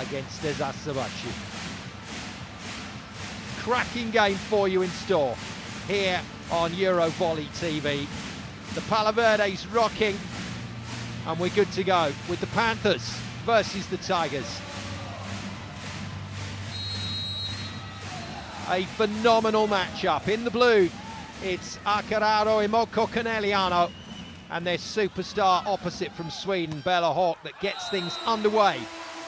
against Eczacibasi. Cracking game for you in store here on Eurovolley TV. The PalaVerde's rocking, and we're good to go with the Panthers versus the Tigers. A phenomenal matchup. In the blue, it's Acararo Imoko Conegliano and their superstar opposite from Sweden, Isabelle Haak, that gets things underway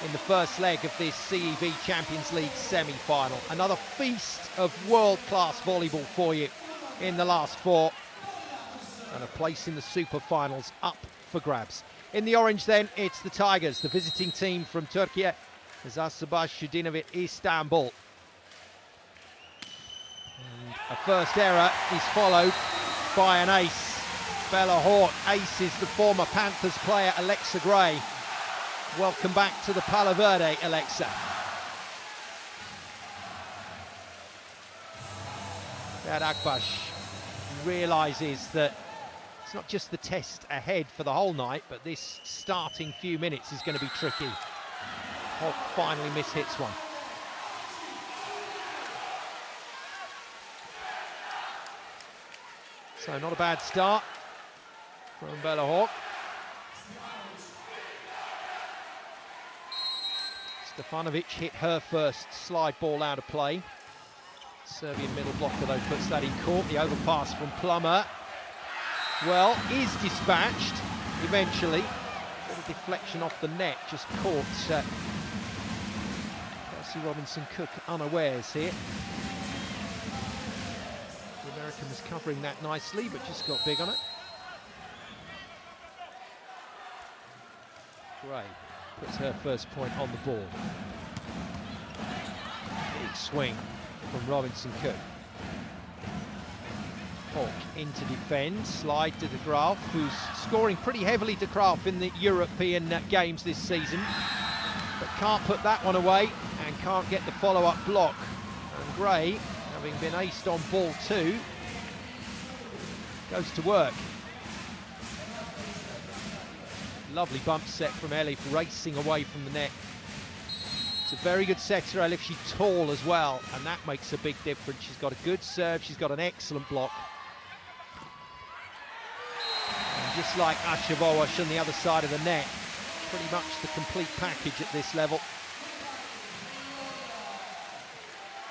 in the first leg of this CEV Champions League semi-final. Another feast of world-class volleyball for you in the last four, and a place in the super finals up for grabs. In the orange then, it's the Tigers, the visiting team from Turkey, Eczacibasi Dinavit Istanbul. And a first error is followed by an ace. Isabelle Haak aces the former Panthers player Alexa Gray. Welcome back to the PalaVerde, Alexa. Akbash realises that it's not just the test ahead for the whole night, but this starting few minutes is going to be tricky. Haak finally mishits one. So not a bad start from Isabelle Haak. Stefanovic hit her first slide ball out of play. Serbian middle blocker though puts that in court. The overpass from Plummer, well, is dispatched eventually. A little deflection off the net, just caught Kelsey Robinson-Cook unawares here. The American was covering that nicely, but just got big on it. Gray puts her first point on the board. Big swing from Robinson-Cook. Haak in to defend, slide to De Graaf, who's scoring pretty heavily, De Graaf, in the European games this season, but can't put that one away and can't get the follow-up block. And Gray, having been aced on ball 2, goes to work. Lovely bump set from Elif, racing away from the net. It's a very good setter, Elif. She's tall as well, and that makes a big difference. She's got a good serve, she's got an excellent block. And just like Asha Voash on the other side of the net, pretty much the complete package at this level.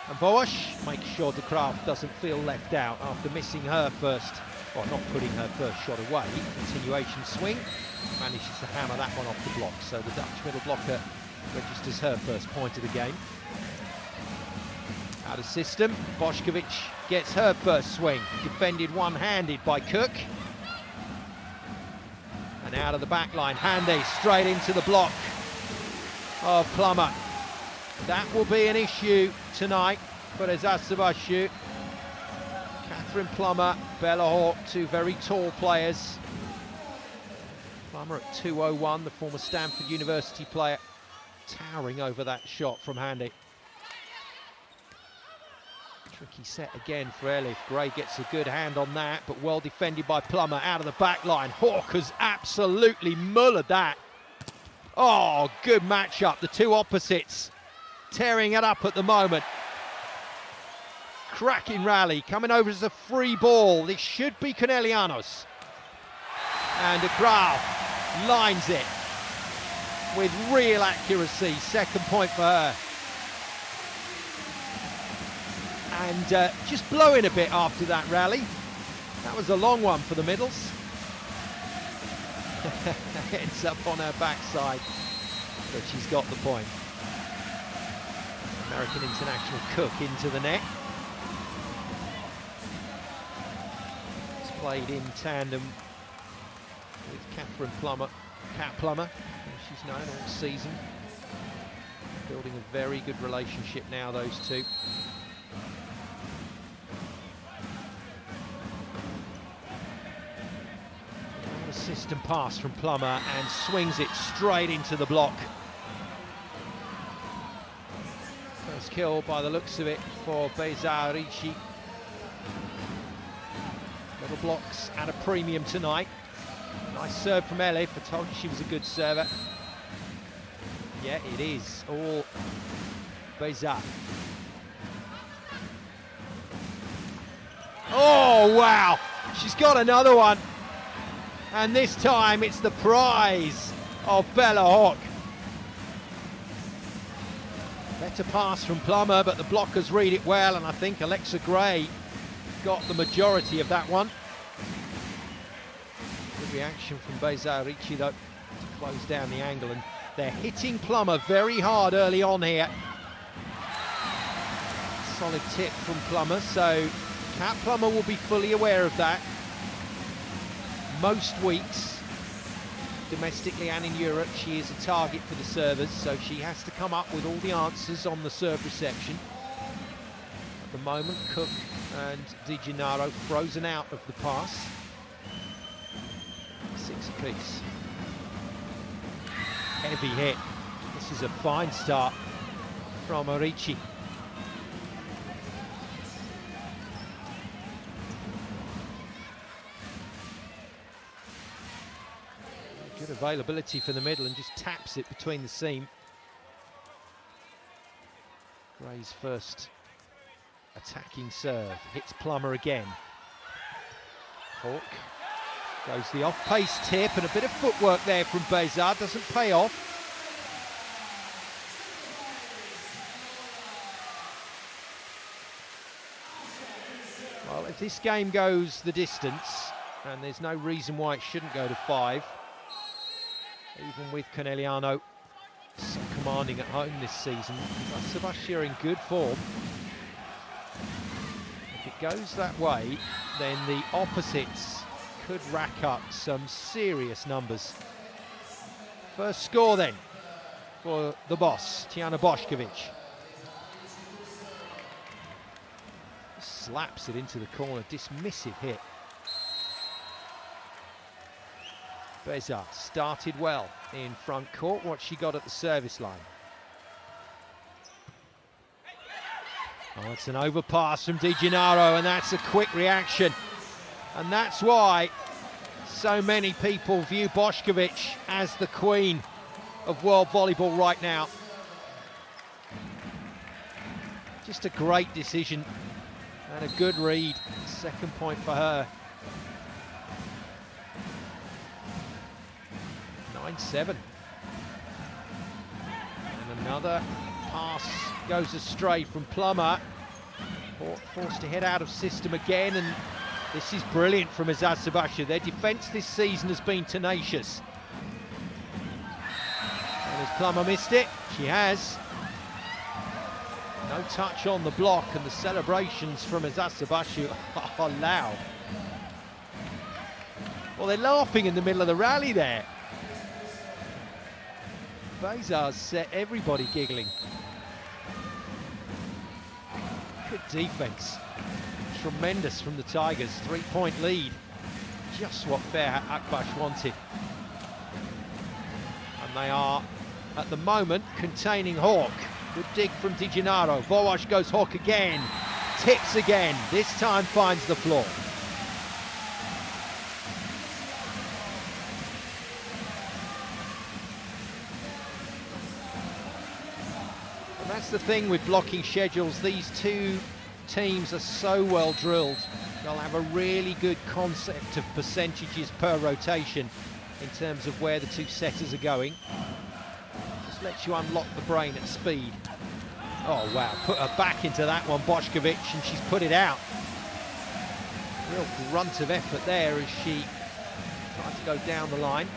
And Voash makes sure De Graaf doesn't feel left out after missing her first, or not putting her first shot away. Continuation swing, manages to hammer that one off the block. So the Dutch middle blocker registers her first point of the game. Out of system, Bošković gets her first swing, defended one-handed by Cook. And out of the back line, Hande straight into the block of Plummer. That will be an issue tonight for Eczacibasi. Catherine Plummer, Isabelle Haak, two very tall players. Plummer at 2:01, the former Stanford University player, towering over that shot from Hande. Tricky set again for Elif. Gray gets a good hand on that, but well defended by Plummer out of the back line. Haak has absolutely mullered that. Oh, good matchup. The two opposites tearing it up at the moment. Cracking rally, coming over as a free ball. This should be Conegliano's. And De Graaf lines it with real accuracy. Second point for her. And just blowing a bit after that rally. That was a long one for the middles. Ends up on her backside, but she's got the point. American international Cook into the net. It's played in tandem with Catherine Plummer, Cat Plummer, as she's known all season. Building a very good relationship now, those two. A system pass from Plummer and swings it straight into the block. First kill by the looks of it for Eczacibasi. Little blocks at a premium tonight. Nice serve from Elif. I told you she was a good server. Yeah, it is all Beza. Oh, wow. She's got another one. And this time it's the prize of Bella Haak. Better pass from Plummer, but the blockers read it well, and I think Alexa Gray got the majority of that one. Good reaction from Beza Ricci, though, to close down the angle, and they're hitting Plummer very hard early on here. Solid tip from Plummer, so Kat Plummer will be fully aware of that. Most weeks, domestically and in Europe, she is a target for the servers, so she has to come up with all the answers on the serve reception. At the moment, Cook and Di Gennaro frozen out of the pass. 6 apiece. Heavy hit. This is a fine start from Ricci. Good availability for the middle and just taps it between the seam. Gray's first attacking serve hits Plummer again. Haak goes the off-pace tip, and a bit of footwork there from Beza, doesn't pay off. Well, if this game goes the distance, and there's no reason why it shouldn't go to 5, even with Conegliano so commanding at home this season, Eczacibasi are in good form. If it goes that way, then the opposites could rack up some serious numbers. First score then for the boss, Tijana Bošković. Slaps it into the corner, dismissive hit. Beza started well in front court. What she got at the service line. Oh, it's an overpass from Di Gennaro, and that's a quick reaction. And that's why so many people view Bošković as the queen of world volleyball right now. Just a great decision and a good read. Second point for her. 9-7. And another pass goes astray from Plummer. Forced to head out of system again, and this is brilliant from Eczacibasi. Their defence this season has been tenacious. And has Plummer missed it? She has. No touch on the block, and the celebrations from Eczacibasi are loud. Well, they're laughing in the middle of the rally there. Beza's set everybody giggling. Good defence. Tremendous from the Tigers. 3-point lead. Just what Fair Akbash wanted. And they are, at the moment, containing Haak. Good dig from Di Gennaro. Vowash goes Haak again. Tips again. This time finds the floor. That's the thing with blocking schedules. These two teams are so well drilled. They'll have a really good concept of percentages per rotation in terms of where the two setters are going. Just lets you unlock the brain at speed. Oh wow, put her back into that one, Bošković, and she's put it out. Real grunt of effort there as she tries to go down the line.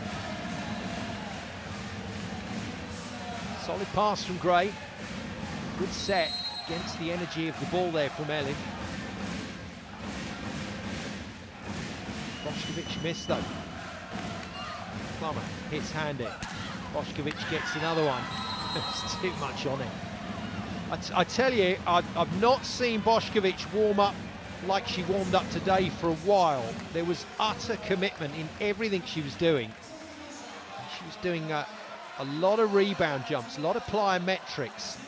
Solid pass from Gray. Good set against the energy of the ball there from Elif. Bošković missed though. Plummer hits handed. Bošković gets another one. There's too much on it. I tell you, I've not seen Bošković warm up like she warmed up today for a while. There was utter commitment in everything she was doing. She was doing a lot of rebound jumps, a lot of plyometrics.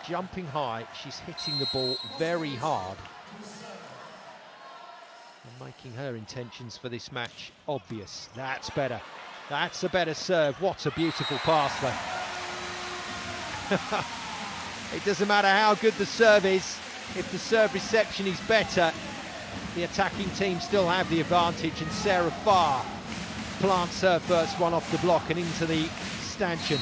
Jumping high, she's hitting the ball very hard and making her intentions for this match obvious. That's better. That's a better serve. What a beautiful pass, though. It doesn't matter how good the serve is. If the serve reception is better, the attacking team still have the advantage, and Sarah Farr plants her first one off the block and into the stanchion.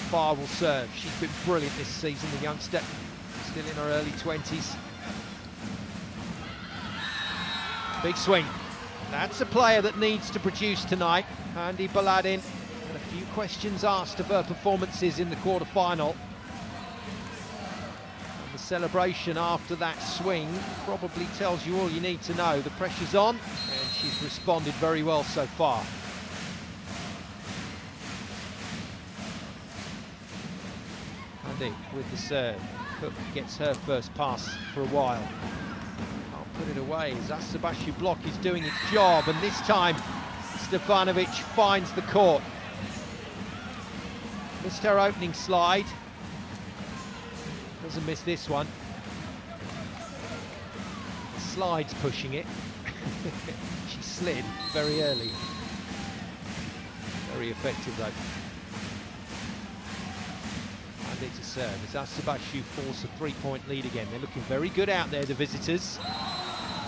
Farr will serve. She's been brilliant this season, the youngster, still in her early 20s. Big swing. That's a player that needs to produce tonight. Hande Baladin, and a few questions asked of her performances in the quarter-final. And the celebration after that swing probably tells you all you need to know. The pressure's on, and she's responded very well so far. Hande with the serve. Cook gets her first pass for a while. Put it away. Eczacibasi block is doing its job, and this time Stefanovic finds the court. Missed her opening slide. Doesn't miss this one. The slide's pushing it. She slid very early. Very effective though. And it's a serve. Eczacibasi force a three-point lead again. They're looking very good out there, the visitors.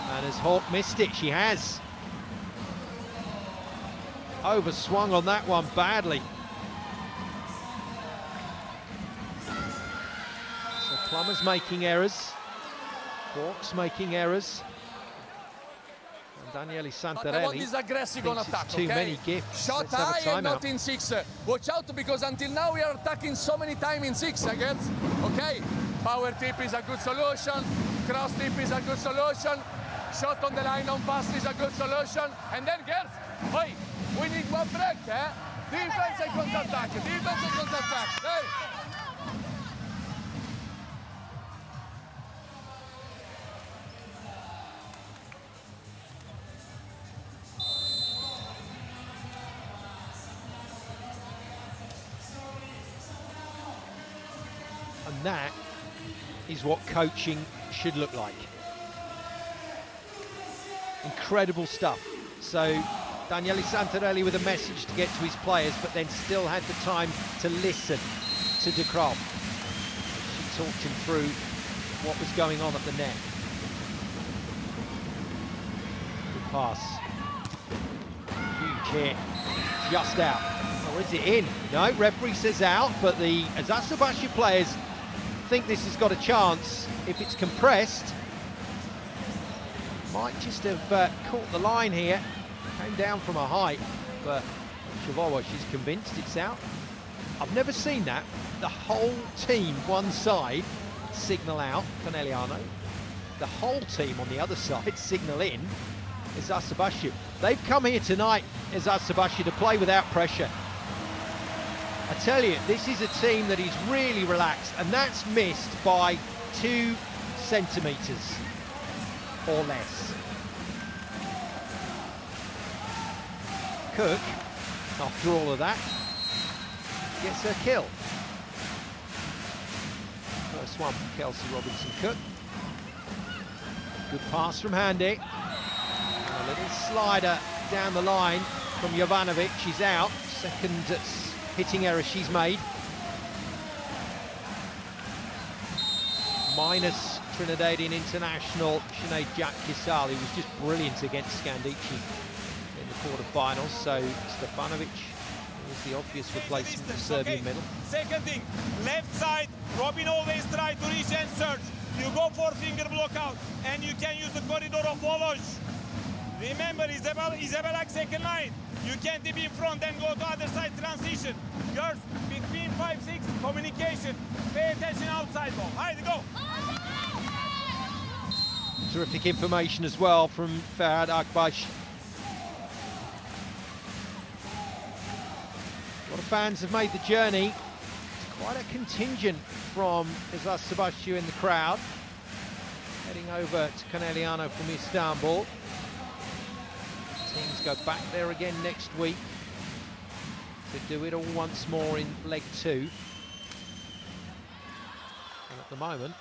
And has Haak missed it? She has. Overswung on that one badly. So Plummer's making errors. Haak's making errors. And Daniele Santarelli thinks it's too many gifts. Shot high and not in 6. Watch out, because until now we are attacking so many times in 6, girls. Okay, power tip is a good solution. Cross tip is a good solution. Shot on the line on pass is a good solution. And then, girls, hey, we need one break, eh? Defense and counter-attack, defense and counter-attack. Hey. And that is what coaching should look like. Incredible stuff. So Daniele Santarelli with a message to get to his players, but then still had the time to listen to De Graaf. She talked him through what was going on at the net. Good pass. Huge hit. Just out. Or is it in? No, referee says out, but the Eczacibasi players think this has got a chance. If it's compressed, might just have caught the line here. Came down from a height, but Chavowa, she's convinced it's out. I've never seen that. The whole team, one side, signal out, Conegliano. The whole team on the other side signal in, Eczacibasi. They've come here tonight, Eczacibasi, to play without pressure. I tell you, this is a team that is really relaxed, and that's missed by 2 centimetres or less. Cook, after all of that, gets her kill. First one from Kelsey Robinson-Cook. Good pass from Hande. And a little slider down the line from Jovanovic. She's out. Second hitting error she's made. Minus Trinidadian international Sinead Jack-Kisali was just brilliant against Scandici in the quarterfinals. So Stefanovic is the obvious replacement of Serbian middle. Second thing, left side, Robin always try to reach and search. You go for finger block out, and you can use the corridor of Volleyball. Remember, Isabelle Haak second line. You can't be in front and go to other side transition. Girls, between 5-6, communication. Pay attention outside ball. Hide, go. Terrific information as well from Ferhat Akbaş. A lot of fans have made the journey. It's quite a contingent from Eczacibasi in the crowd. Heading over to Conegliano from Istanbul. Teams go back there again next week to do it all once more in leg 2. And at the moment,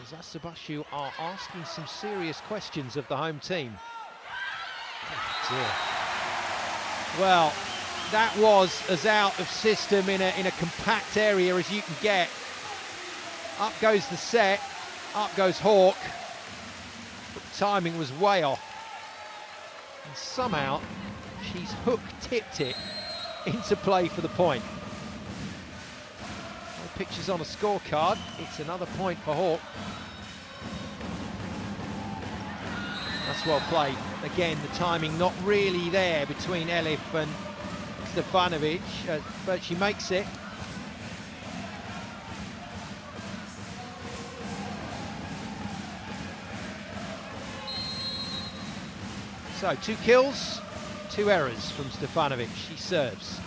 Eczacibasi are asking some serious questions of the home team. dear. Well, that was as out of system in a compact area as you can get. Up goes the set, up goes Haak. But the timing was way off. And somehow she's hook-tipped it into play for the point. No pictures on a scorecard. It's another point for Haak. That's well played. Again, the timing not really there between Elif and Stefanovic, but she makes it. So 2 kills, 2 errors from Stefanovic. She serves.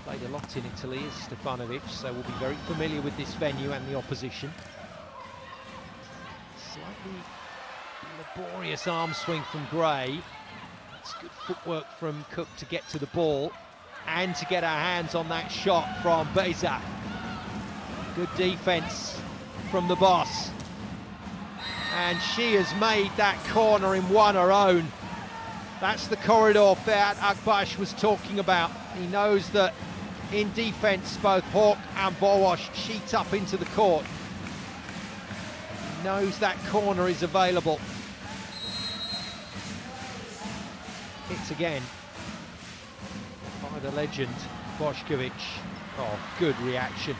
Played a lot in Italy as Stefanovic, so we'll be very familiar with this venue and the opposition. Slightly laborious arm swing from Gray. It's good footwork from Cook to get to the ball and to get our hands on that shot from Beza. Good defense from the boss. And she has made that corner in one her own. That's the corridor Ferhat Akbaş was talking about. He knows that in defense both Haak and Volleyball sheet up into the court. He knows that corner is available. Hits again by the legend Bošković. Oh, good reaction.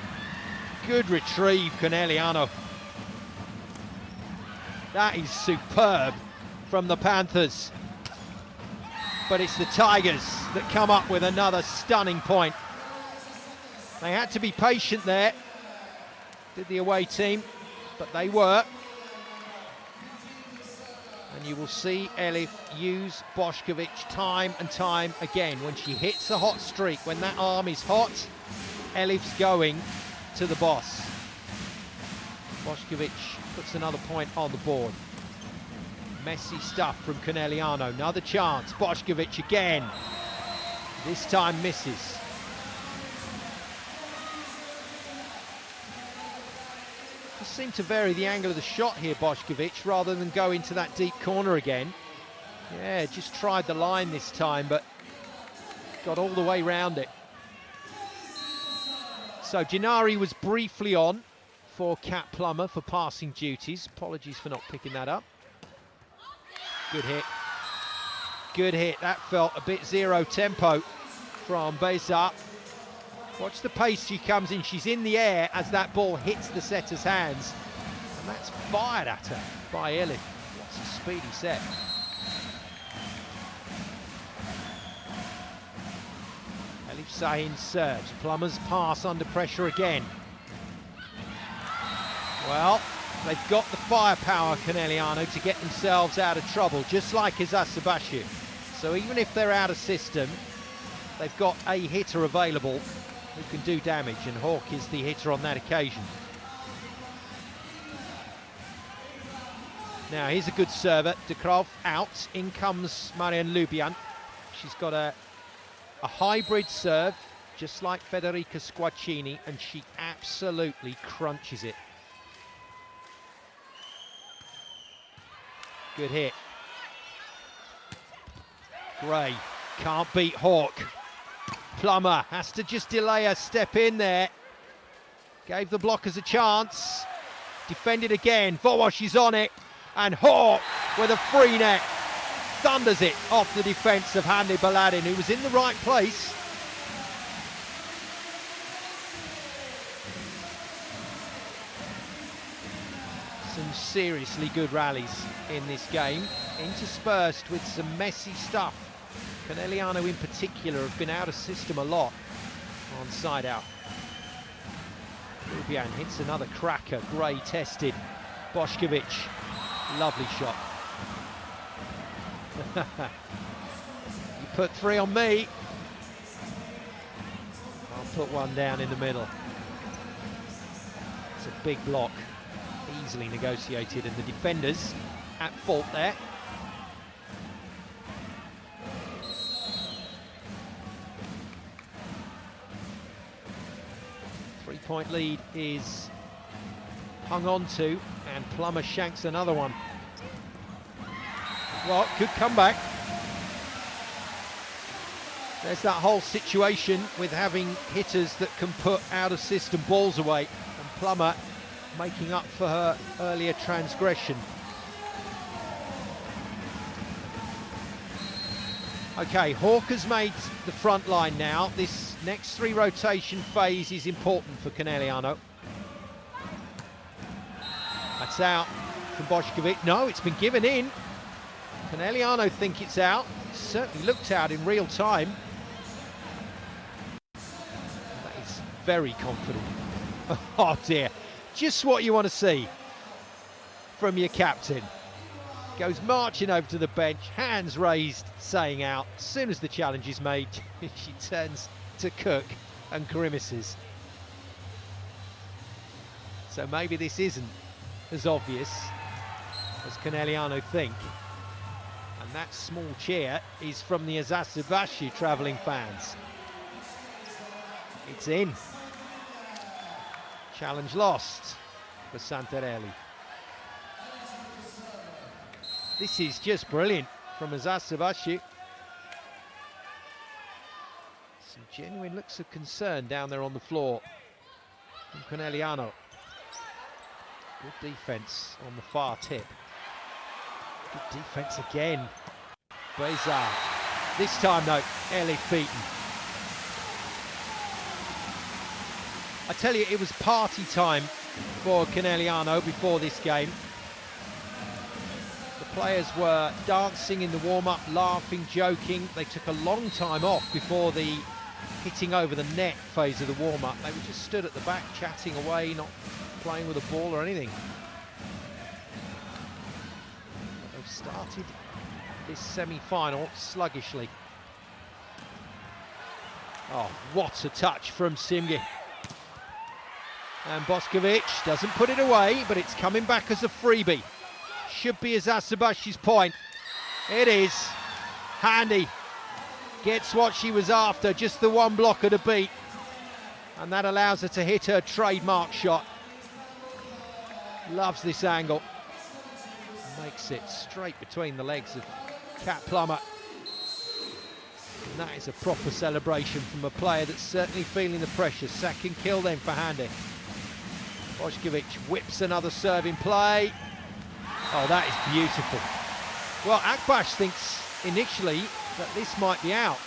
Good retrieve, Conegliano. That is superb from the Panthers. But it's the Tigers that come up with another stunning point. They had to be patient there, did the away team, but they were. And you will see Elif use Bošković time and time again. When she hits a hot streak, when that arm is hot, Elif's going to the boss. Bošković puts another point on the board. Messy stuff from Conegliano. Another chance. Bošković again. This time misses. Just seemed to vary the angle of the shot here, Bošković, rather than go into that deep corner again. Yeah, just tried the line this time, but got all the way round it. So Gennari was briefly on for Kat Plummer for passing duties. Apologies for not picking that up. Good hit. Good hit. That felt a bit zero tempo from Beza. Watch the pace she comes in. She's in the air as that ball hits the setter's hands. And that's fired at her by Elif. What's a speedy set. Elif Şahin serves. Plummer's pass under pressure again. Well, they've got the firepower, Conegliano, to get themselves out of trouble, just like Eczacibasi. So even if they're out of system, they've got a hitter available who can do damage, and Haak is the hitter on that occasion. Now, here's a good server. De Krov out. In comes Marian Lubian. She's got a hybrid serve, just like Federica Squaccini, and she absolutely crunches it. Good hit. Gray can't beat Haak. Plummer has to just delay a step in there. Gave the blockers a chance. Defended again. Volleyball is on it. And Haak with a free net thunders it off the defence of Hande Baladin, who was in the right place. Some seriously good rallies in this game, interspersed with some messy stuff. Conegliano in particular have been out of system a lot on side out. Lubian hits another cracker. Gray tested. Bošković, lovely shot. You put 3 on me, I'll put 1 down in the middle. It's a big block. Easily negotiated, and the defenders at fault there. Three-point lead is hung on to, and Plummer shanks another one. Well, good comeback. There's that whole situation with having hitters that can put out-of-system balls away, and Plummer making up for her earlier transgression. Okay, Haak has made the front line now. This next 3 rotation phase is important for Conegliano. That's out from Bošković. No, it's been given in. Conegliano think it's out. It certainly looked out in real time. That is very confident. Oh dear. Just what you want to see from your captain. Goes marching over to the bench, hands raised, saying out. As soon as the challenge is made, she turns to Cook and grimaces. So maybe this isn't as obvious as Conegliano think. And that small cheer is from the Eczacibasi travelling fans. It's in. Challenge lost for Santarelli. This is just brilliant from Eczacibasi. Some genuine looks of concern down there on the floor from Conegliano. Good defence on the far tip. Good defence again. Beza. This time though, Elif beaten. I tell you, it was party time for Conegliano before this game. The players were dancing in the warm-up, laughing, joking. They took a long time off before the hitting over the net phase of the warm-up. They were just stood at the back chatting away, not playing with a ball or anything. But they've started this semi-final sluggishly. Oh, what a touch from Simge. And Bošković doesn't put it away, but it's coming back as a freebie. Should be Eczacibasi's point. It is. Handy gets what she was after, just the one blocker to beat. And that allows her to hit her trademark shot. Loves this angle. Makes it straight between the legs of Kat Plummer. And that is a proper celebration from a player that's certainly feeling the pressure. Second kill then for Handy. Bošković whips another serve in play. Oh, that is beautiful. Well, Akbash thinks initially that this might be out.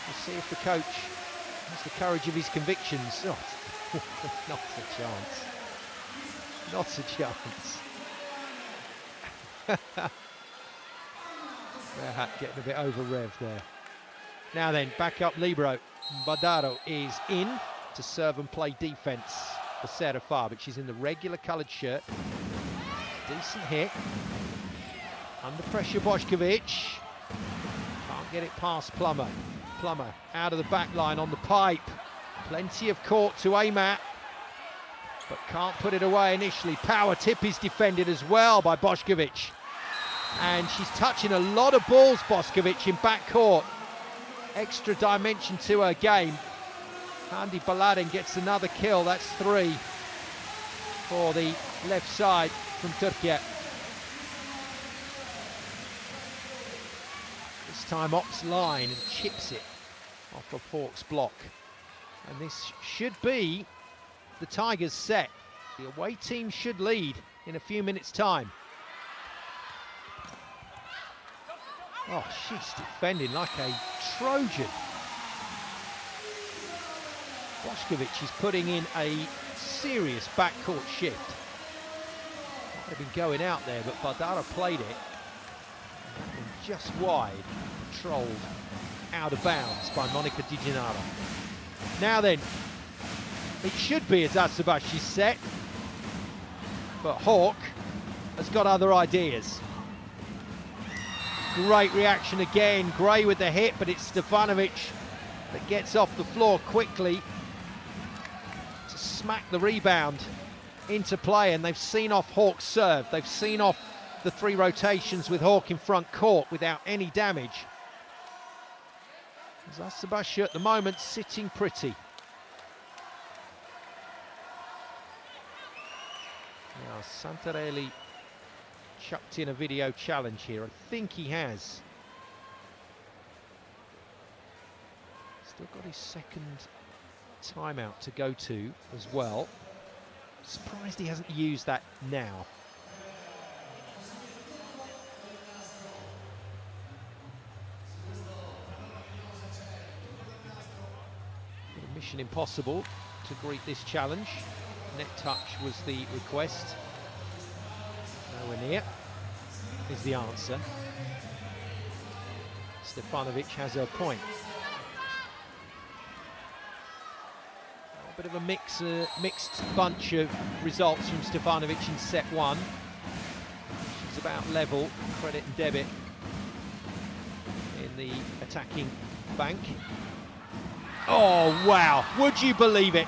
We'll see if the coach has the courage of his convictions. Oh, not a chance. Not a chance. Haak getting a bit over-revved there. Now then, back up Libero. Bardaro is in to serve and play defence for Sarah Farr, she's in the regular coloured shirt. Decent hit. Under pressure, Bošković. Can't get it past Plummer. Plummer out of the back line on the pipe. Plenty of court to aim at, but can't put it away initially. Power tip is defended as well by Bošković. And she's touching a lot of balls, Bošković, in back court. Extra dimension to her game. Handi Baladin gets another kill. That's 3 for the left side from Turkey. This time Ops line and chips it off of Haak's block. And this should be the Tigers' set. The away team should lead in a few minutes' time. Oh, she's defending like a Trojan. Bošković is putting in a serious backcourt shift. Might have been going out there, but Bardaro played it. And just wide, controlled out of bounds by Monica Di Gennaro. Now then, it should be Eczacibasi's set, but Haak has got other ideas. Great reaction again, Gray with the hit, but it's Stefanovic that gets off the floor quickly to smack the rebound into play, and they've seen off Haak's serve. They've seen off the 3 rotations with Haak in front court without any damage. Eczacibasi at the moment sitting pretty. Now Santarelli chucked in a video challenge here. I think he has. Still got his second timeout to go to as well. Surprised he hasn't used that now. Mission impossible to greet this challenge. Net touch was the request. Nowhere near is the answer. Stefanovic has her point. A bit of a mixed bunch of results from Stefanovic in set one. She's about level, credit and debit, in the attacking bank. Oh, wow, would you believe it?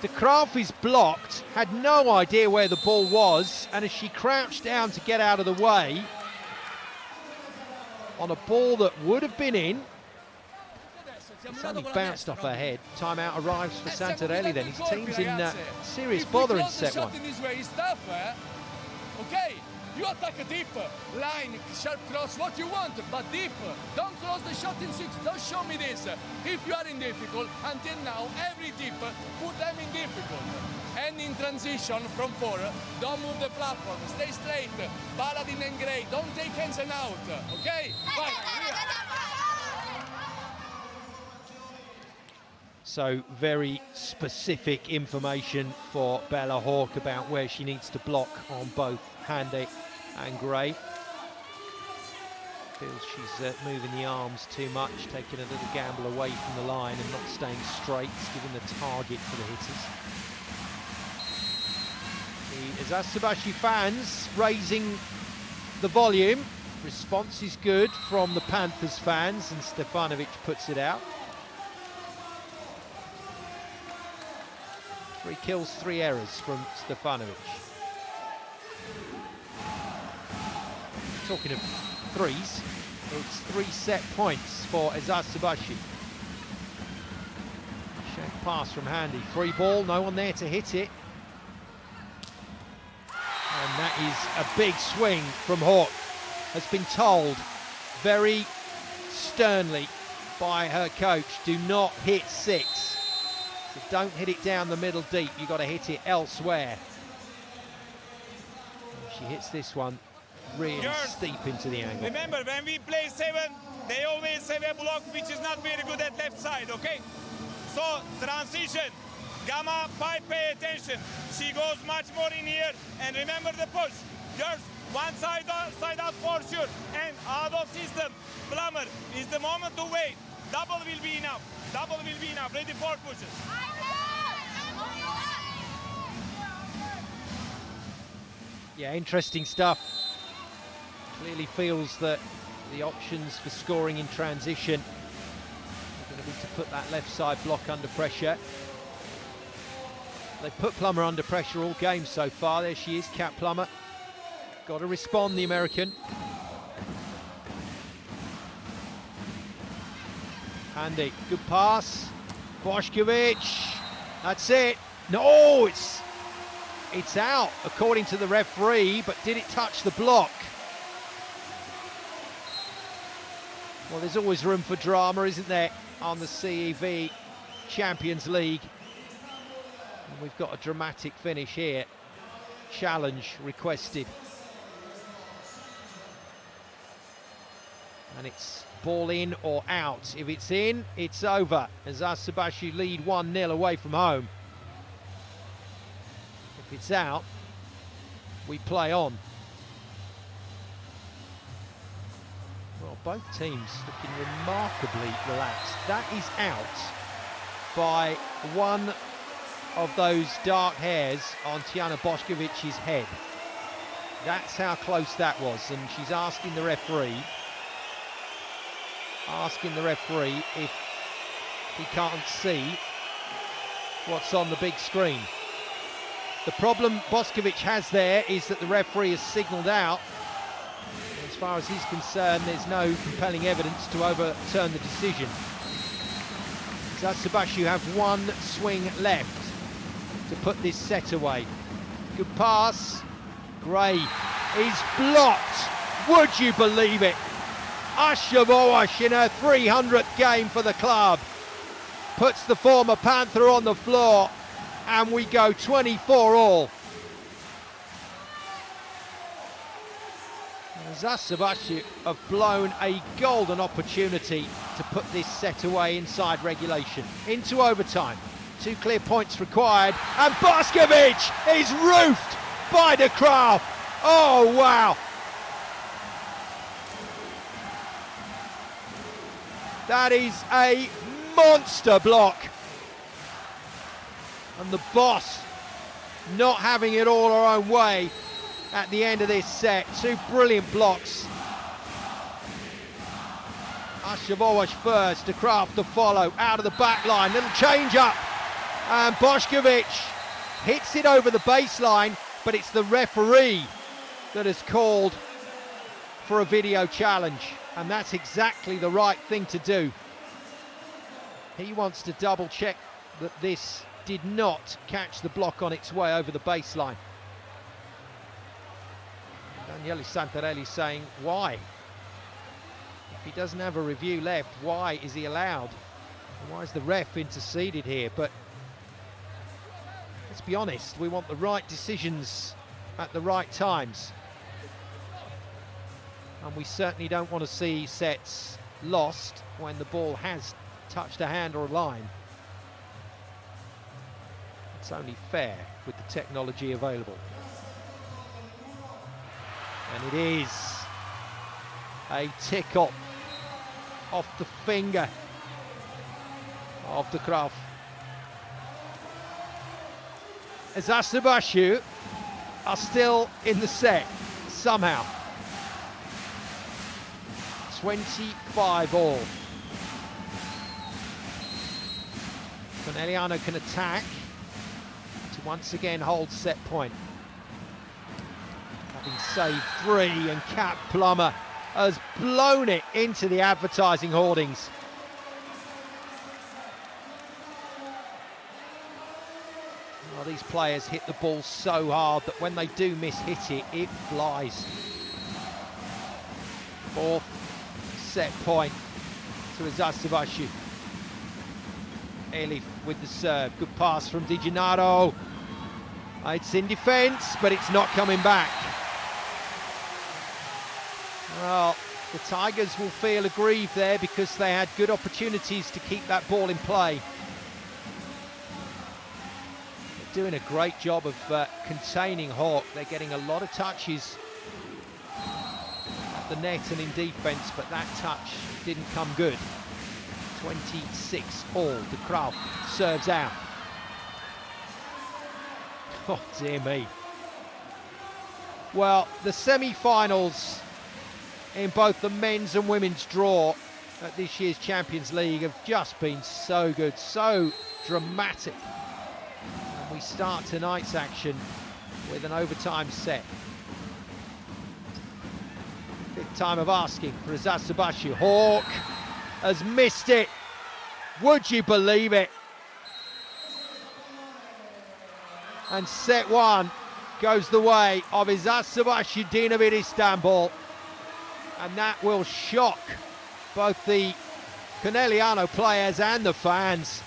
De Graaf is blocked, had no idea where the ball was, and as she crouched down to get out of the way, on a ball that would have been in, it's only bounced off her head. Timeout arrives for Santarelli then. His team's in serious bother in set one. Okay, you attack a deep line, sharp cross, what you want, but deep. Don't close the shot in six. Don't show me this. If you are in difficult, until now, every deep, put them in difficult. And in transition from four, don't move the platform. Stay straight. Paladin and Gray. Don't take hands and out. Okay? Fine. So very specific information for Bella Haak about where she needs to block on both Hande and Gray. Feels she's moving the arms too much, taking a little gamble away from the line and not staying straight, giving the target for the hitters. The Eczacibasi fans raising the volume. Response is good from the Panthers fans, and Stefanovic puts it out. 3 kills, 3 errors from Stefanovic. Talking of threes, it's 3 set points for Eczacibasi. Shank pass from Hande. Free ball, no one there to hit it. And that is a big swing from Haak. Has been told very sternly by her coach, do not hit 6. So don't hit it down the middle deep, you've got to hit it elsewhere. And she hits this one really steep into the angle. Remember, when we play 7, they always have a block which is not very good at left side, okay? So, transition, Gamma, pipe, pay attention. She goes much more in here, and remember the push. Girls, one side out for sure, and out of system. Plummer is the moment to wait. Double will be enough. Double will be enough. Ready for pushes. Yeah, interesting stuff. Clearly feels that the options for scoring in transition are going to be to put that left side block under pressure. They've put Plummer under pressure all game so far. There she is, Kat Plummer. Got to respond, the American. Hande, good pass. Bošković, that's it. No, it's out, according to the referee, but did it touch the block? Well, there's always room for drama, isn't there, on the CEV Champions League. And we've got a dramatic finish here. Challenge requested. And it's ball in or out. If it's in, it's over. Eczacibasi lead 1-0 away from home. If it's out, we play on. Well, both teams looking remarkably relaxed. That is out by one of those dark hairs on Tijana Bošković's head. That's how close that was, and she's asking the referee if he can't see what's on the big screen. The problem Bošković has there is that the referee has signalled out. As far as he's concerned, there's no compelling evidence to overturn the decision. Eczacibasi have one swing left to put this set away. Good pass, Gray is blocked. Would you believe it? Isabelle in her 300th game for the club puts the former Panther on the floor, and we go 24-all. Eczacibasi have blown a golden opportunity to put this set away inside regulation. Into overtime. 2 clear points required, and Boskovic is roofed by De Graaf. Oh, wow. That is a monster block. And the boss not having it all her own way at the end of this set. 2 brilliant blocks. Isabelle first, De Graaf to follow, out of the back line, little change up, and Boskovic hits it over the baseline, but it's the referee that has called for a video challenge, and that's exactly the right thing to do. He wants to double check that this did not catch the block on its way over the baseline. Daniele Santarelli saying, why? If he doesn't have a review left, why is he allowed? And why is the ref interceded here? But let's be honest, we want the right decisions at the right times. And we certainly don't want to see sets lost when the ball has touched a hand or a line. It's only fair with the technology available. And it is a tickle off the finger of De Graaf. Eczacibasi are still in the set somehow. 25-all. Conegliano can attack to once again hold set point. Having saved 3, and Kat Plummer has blown it into the advertising hoardings. Well, these players hit the ball so hard that when they do miss-hit it, it flies. 4th set point to Eczacibasi. Elif with the serve. Good pass from Di Gennaro. It's in defence, but it's not coming back. Well, the Tigers will feel aggrieved there because they had good opportunities to keep that ball in play. They're doing a great job of containing Haak. They're getting a lot of touches at the net and in defence, but that touch didn't come good. 26-all. De Graaf serves out. Oh, dear me. Well, the semi-finals in both the men's and women's draw at this year's Champions League have just been so good, so dramatic. And we start tonight's action with an overtime set. 5th time of asking for Eczacibasi. Haak has missed it. Would you believe it? And set 1 goes the way of Eczacibasi Dinamo Istanbul. And that will shock both the Conegliano players and the fans.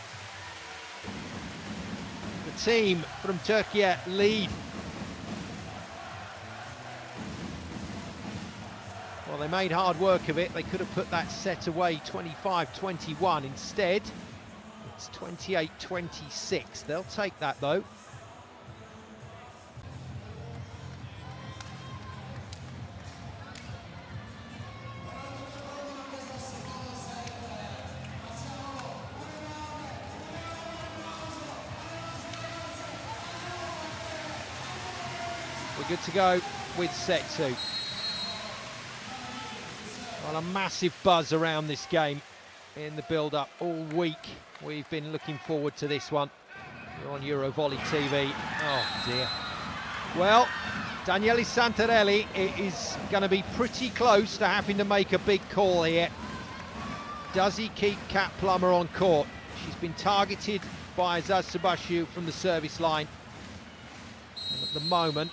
The team from Turkey lead. Well, they made hard work of it. They could have put that set away 25-21. Instead, it's 28-26. They'll take that, though. We're good to go with set 2. Well, a massive buzz around this game in the build-up all week. We've been looking forward to this one. You're on Eurovolley TV. Oh, dear. Well, Daniele Santarelli is going to be pretty close to having to make a big call here. Does he keep Kat Plummer on court? She's been targeted by Eczacibasi from the service line. And at the moment,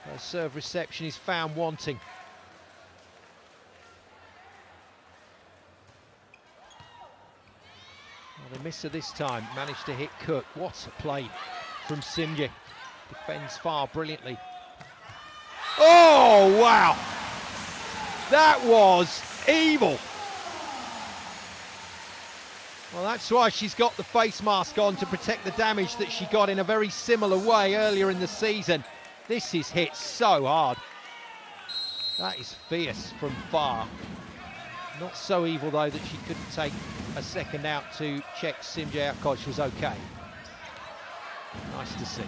Her serve reception is found wanting. Well, they miss her this time, managed to hit Cook. What a play from Simje. Defends far brilliantly. Oh, wow! That was evil. Well, that's why she's got the face mask on, to protect the damage that she got in a very similar way earlier in the season. This is hit so hard. That is fierce from far. Not so evil, though, that she couldn't take a second out to check Simje Akoc was okay. Nice to see.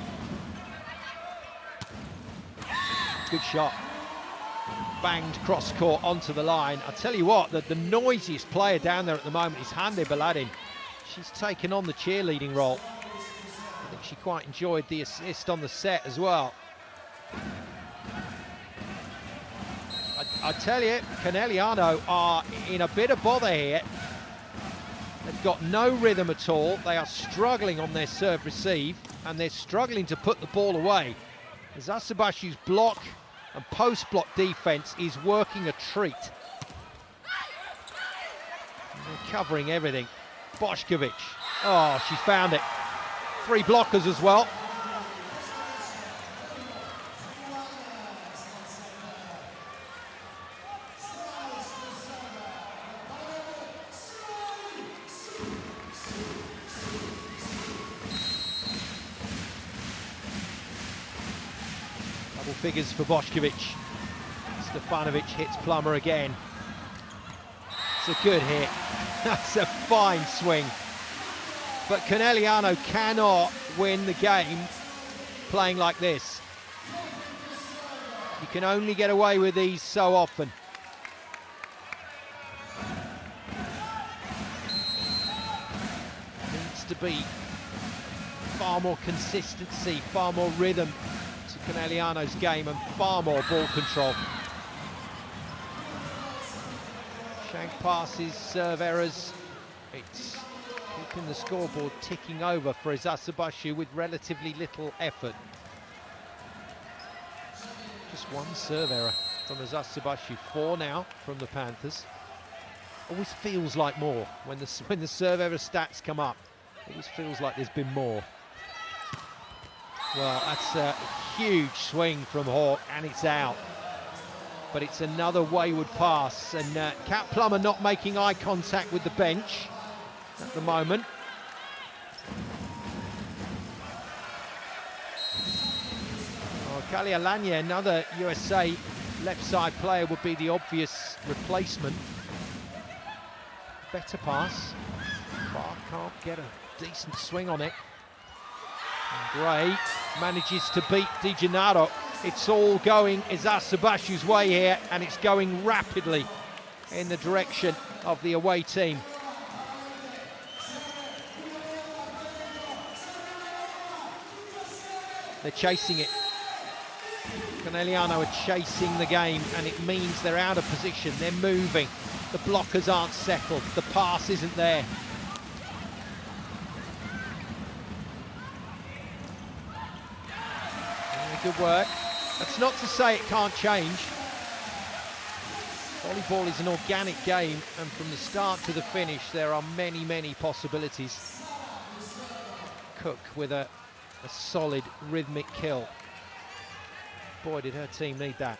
Good shot. Banged cross court onto the line. I tell you what, the noisiest player down there at the moment is Hande Baladin. She's taken on the cheerleading role. I think she quite enjoyed the assist on the set as well. I tell you, Conegliano are in a bit of bother here. They've got no rhythm at all. They are struggling on their serve receive, and they're struggling to put the ball away. Eczacibasi's block and post-block defence is working a treat. And they're covering everything. Bošković, oh, she's found it. 3 blockers as well. Double figures for Bošković. Stefanovic hits Plummer again. It's a good hit. That's a fine swing. But Conegliano cannot win the game playing like this. You can only get away with these so often. Needs to be far more consistency, far more rhythm to Conegliano's game, and far more ball control. Shank passes, serve errors. It's keeping the scoreboard ticking over for Eczacibasi with relatively little effort. Just one serve error from Eczacibasi, 4 now from the Panthers. Always feels like more when the serve error stats come up. Always feels like there's been more. Well, that's a huge swing from Haak, and it's out. But it's another wayward pass, and Kat Plummer not making eye contact with the bench at the moment. Oh, Kali Alanya, another USA left side player, would be the obvious replacement. Better pass. Far can't get a decent swing on it. And Gray manages to beat Di Gennaro. It's all going Eczacibasi's way here, and it's going rapidly in the direction of the away team. They're chasing it. Conegliano are chasing the game, and it means they're out of position. They're moving. The blockers aren't settled. The pass isn't there. Good work. That's not to say it can't change. Volleyball is an organic game, and from the start to the finish there are many, many possibilities. Cook with a solid rhythmic kill. Boy, did her team need that.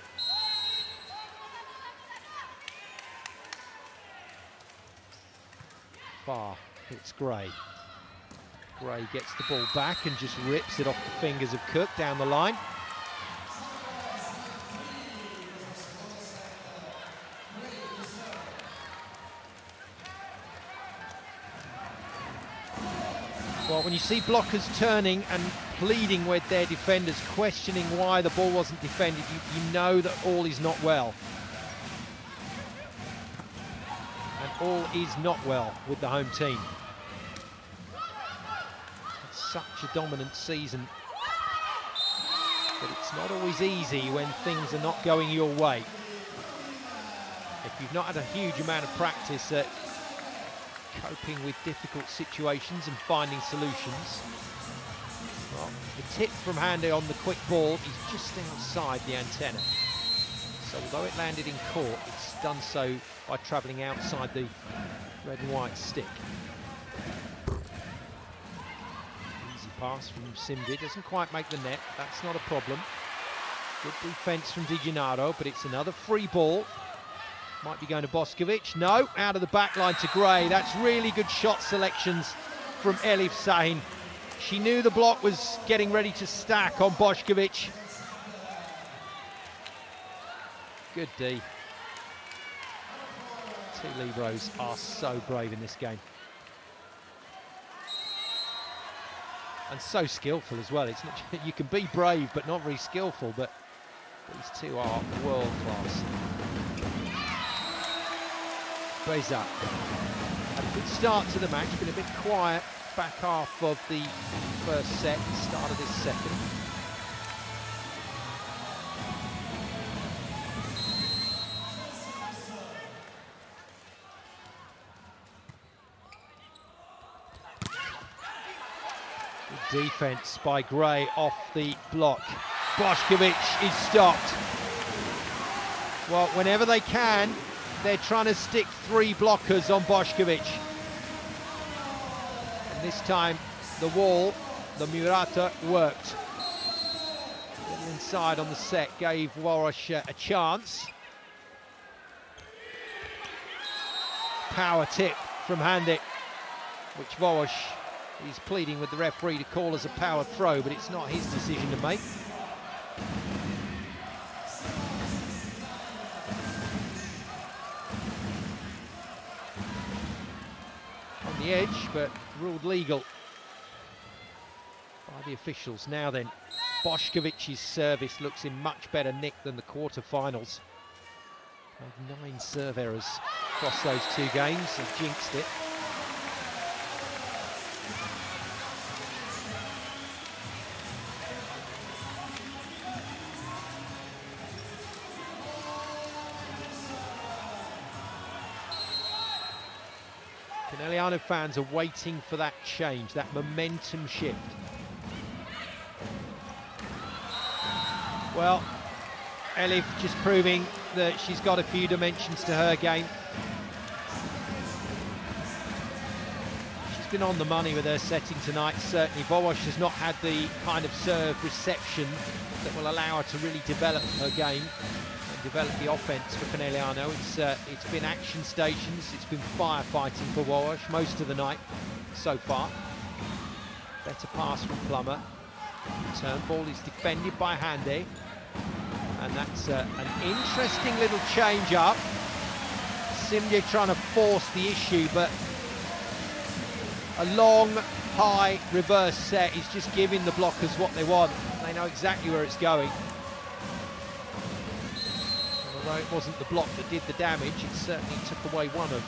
Far, it's Gray. Gray gets the ball back and just rips it off the fingers of Cook down the line. Well, when you see blockers turning and pleading with their defenders, questioning why the ball wasn't defended, you know that all is not well. And all is not well with the home team. It's such a dominant season, but it's not always easy when things are not going your way. If you've not had a huge amount of practice at coping with difficult situations and finding solutions, Well, the tip from Hande on the quick ball is just outside the antenna. So although it landed in court, it's done so by travelling outside the red and white stick. Easy pass from Simdi, doesn't quite make the net, that's not a problem. Good defence from Di Gennaro, but it's another free ball. Might be going to Boskovic. No, out of the back line to Gray. That's really good shot selections from Elif Sahin. She knew the block was getting ready to stack on Boskovic. Good D. Two Libros are so brave in this game. And so skillful as well. It's not, you can be brave but not very skillful, but these two are world class. Beza. Had a good start to the match, been a bit quiet back half of the first set, start of this second. Good defense by Gray off the block. Boskovic is stopped. Well, whenever they can, they're trying to stick three blockers on Boskovic. And this time, the wall, the Murata, worked. A little inside on the set, gave Worosh a chance. Power tip from Hande, which Worosh is pleading with the referee to call as a power throw, but it's not his decision to make. On the edge, but ruled legal by the officials. Now then, Boskovic's service looks in much better nick than the quarterfinals. 9 serve errors across those 2 games, and jinxed it. Conegliano fans are waiting for that change, that momentum shift. Well, Elif just proving that she's got a few dimensions to her game. She's been on the money with her setting tonight, certainly. Worosh has not had the kind of serve reception that will allow her to really develop her game and develop the offence for Conegliano. It's been action stations, it's been firefighting for Worosh most of the night so far. Better pass from Plummer. Turn ball is defended by Hande. And that's an interesting little change-up. Simje trying to force the issue, but a long, high reverse set is just giving the blockers what they want. They know exactly where it's going. And although it wasn't the block that did the damage, it certainly took away one of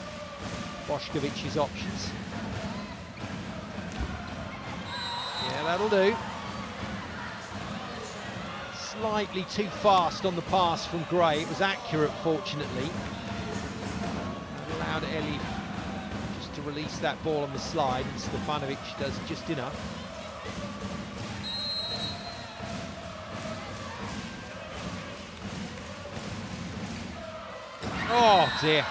Boskovic's options. Yeah, that'll do. Slightly too fast on the pass from Gray. It was accurate, fortunately. It allowed Elif just to release that ball on the slide, and Stefanovic does just enough. Oh dear.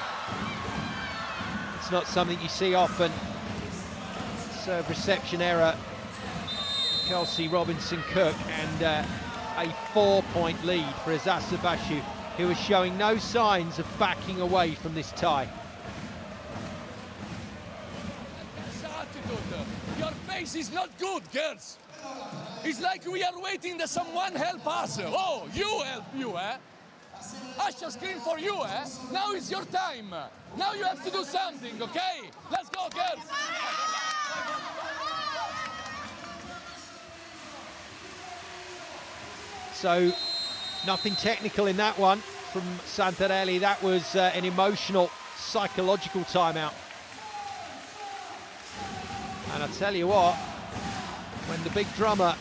It's not something you see often. Serve reception error. Kelsey Robinson-Cook, and a 4-point lead for Eczacibasi, who is showing no signs of backing away from this tie. Your face is not good, girls. It's like we are waiting that someone help us. Oh, you help you, eh? Asha scream for you, eh? Now it's your time. Now you have to do something, okay? Let's go, girls. So, nothing technical in that one from Santarelli. That was an emotional, psychological timeout. And I tell you what, when the big drummer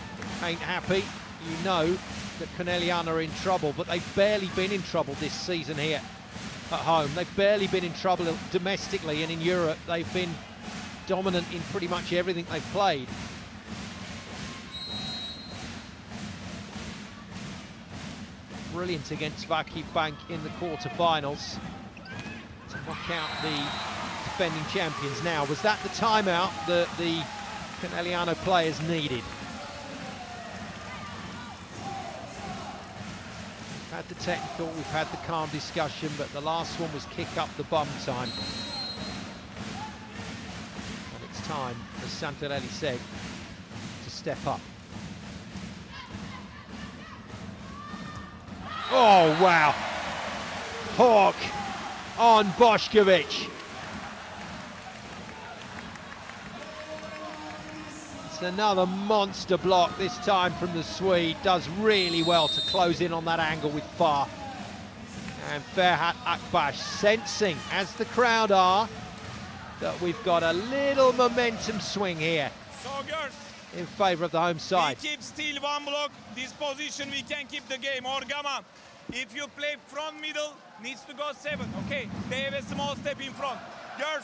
ain't happy, you know that Conegliano are in trouble. But they've barely been in trouble this season here at home. They've barely been in trouble domestically, and in Europe they've been dominant in pretty much everything they've played. brilliant against Vakif Bank in the quarter-finals to knock out the defending champions. Now, was that the timeout that the Conegliano players needed? We've had the technical, we've had the calm discussion, but the last one was kick up the bum time. And it's time, as Santarelli said, to step up. Oh, wow. Haak on Bošković. It's another monster block, this time from the Swede. Does really well to close in on that angle with Far. And Ferhat Akbaş sensing, as the crowd are, that we've got a little momentum swing here. So girls, in favour of the home side. we keep still one block, this position we can keep the game. Orgama, if you play front middle, needs to go 7, okay? They have a small step in front. Girls,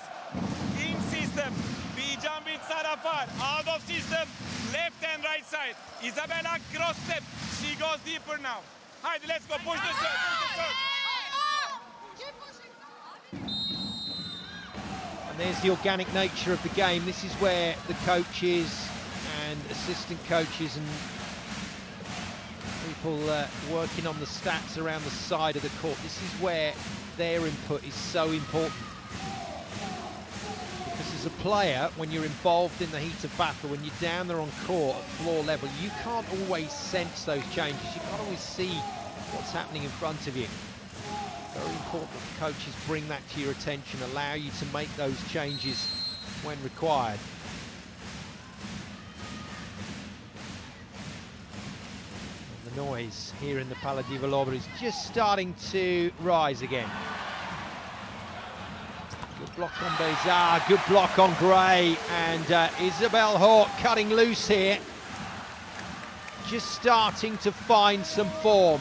in system, we jump with Sarafar, out of system, left and right side. Isabelle Haak cross step, she goes deeper now. Haydi, let's go, push the serve, And there's the organic nature of the game. This is where the coaches and assistant coaches and people working on the stats around the side of the court, this is where their input is so important. Because as a player, when you're involved in the heat of battle, when you're down there on court at floor level, you can't always sense those changes. You can't always see what's happening in front of you. Very important that the coaches bring that to your attention, allow you to make those changes when required. And the noise here in the PalaVerde is just starting to rise again. Good block on Bezar, good block on Gray, and Isabelle Haak cutting loose here. Just starting to find some form.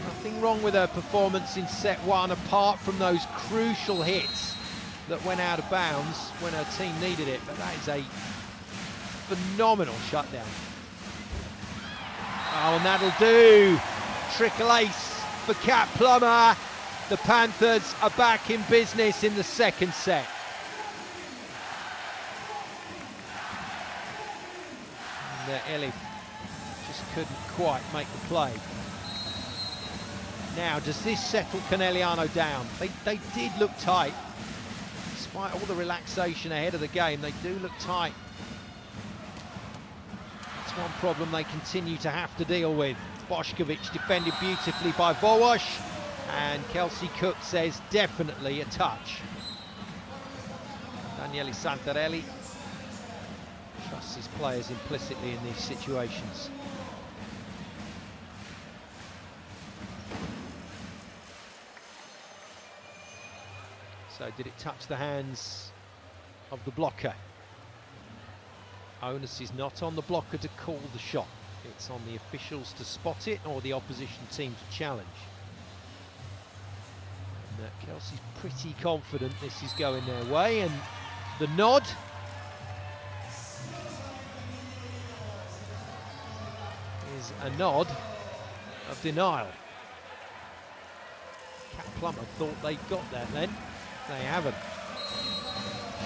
Nothing wrong with her performance in set 1, apart from those crucial hits that went out of bounds when her team needed it, but that is a phenomenal shutdown. Oh, and that'll do. Trickle ace for Kat Plummer. The Panthers are back in business in the second set. And Elif just couldn't quite make the play. Now, does this settle Conegliano down? They did look tight. Despite all the relaxation ahead of the game, they do look tight. That's one problem they continue to have to deal with. Bošković defended beautifully by Volleyball, and Kelsey Cook says definitely a touch. Daniele Santarelli trusts his players implicitly in these situations. So did it touch the hands of the blocker? Onus is not on the blocker to call the shot. It's on the officials to spot it or the opposition team to challenge. And Kelsey's pretty confident this is going their way, and the nod is a nod of denial. Kat Plummer thought they got there then. They haven't.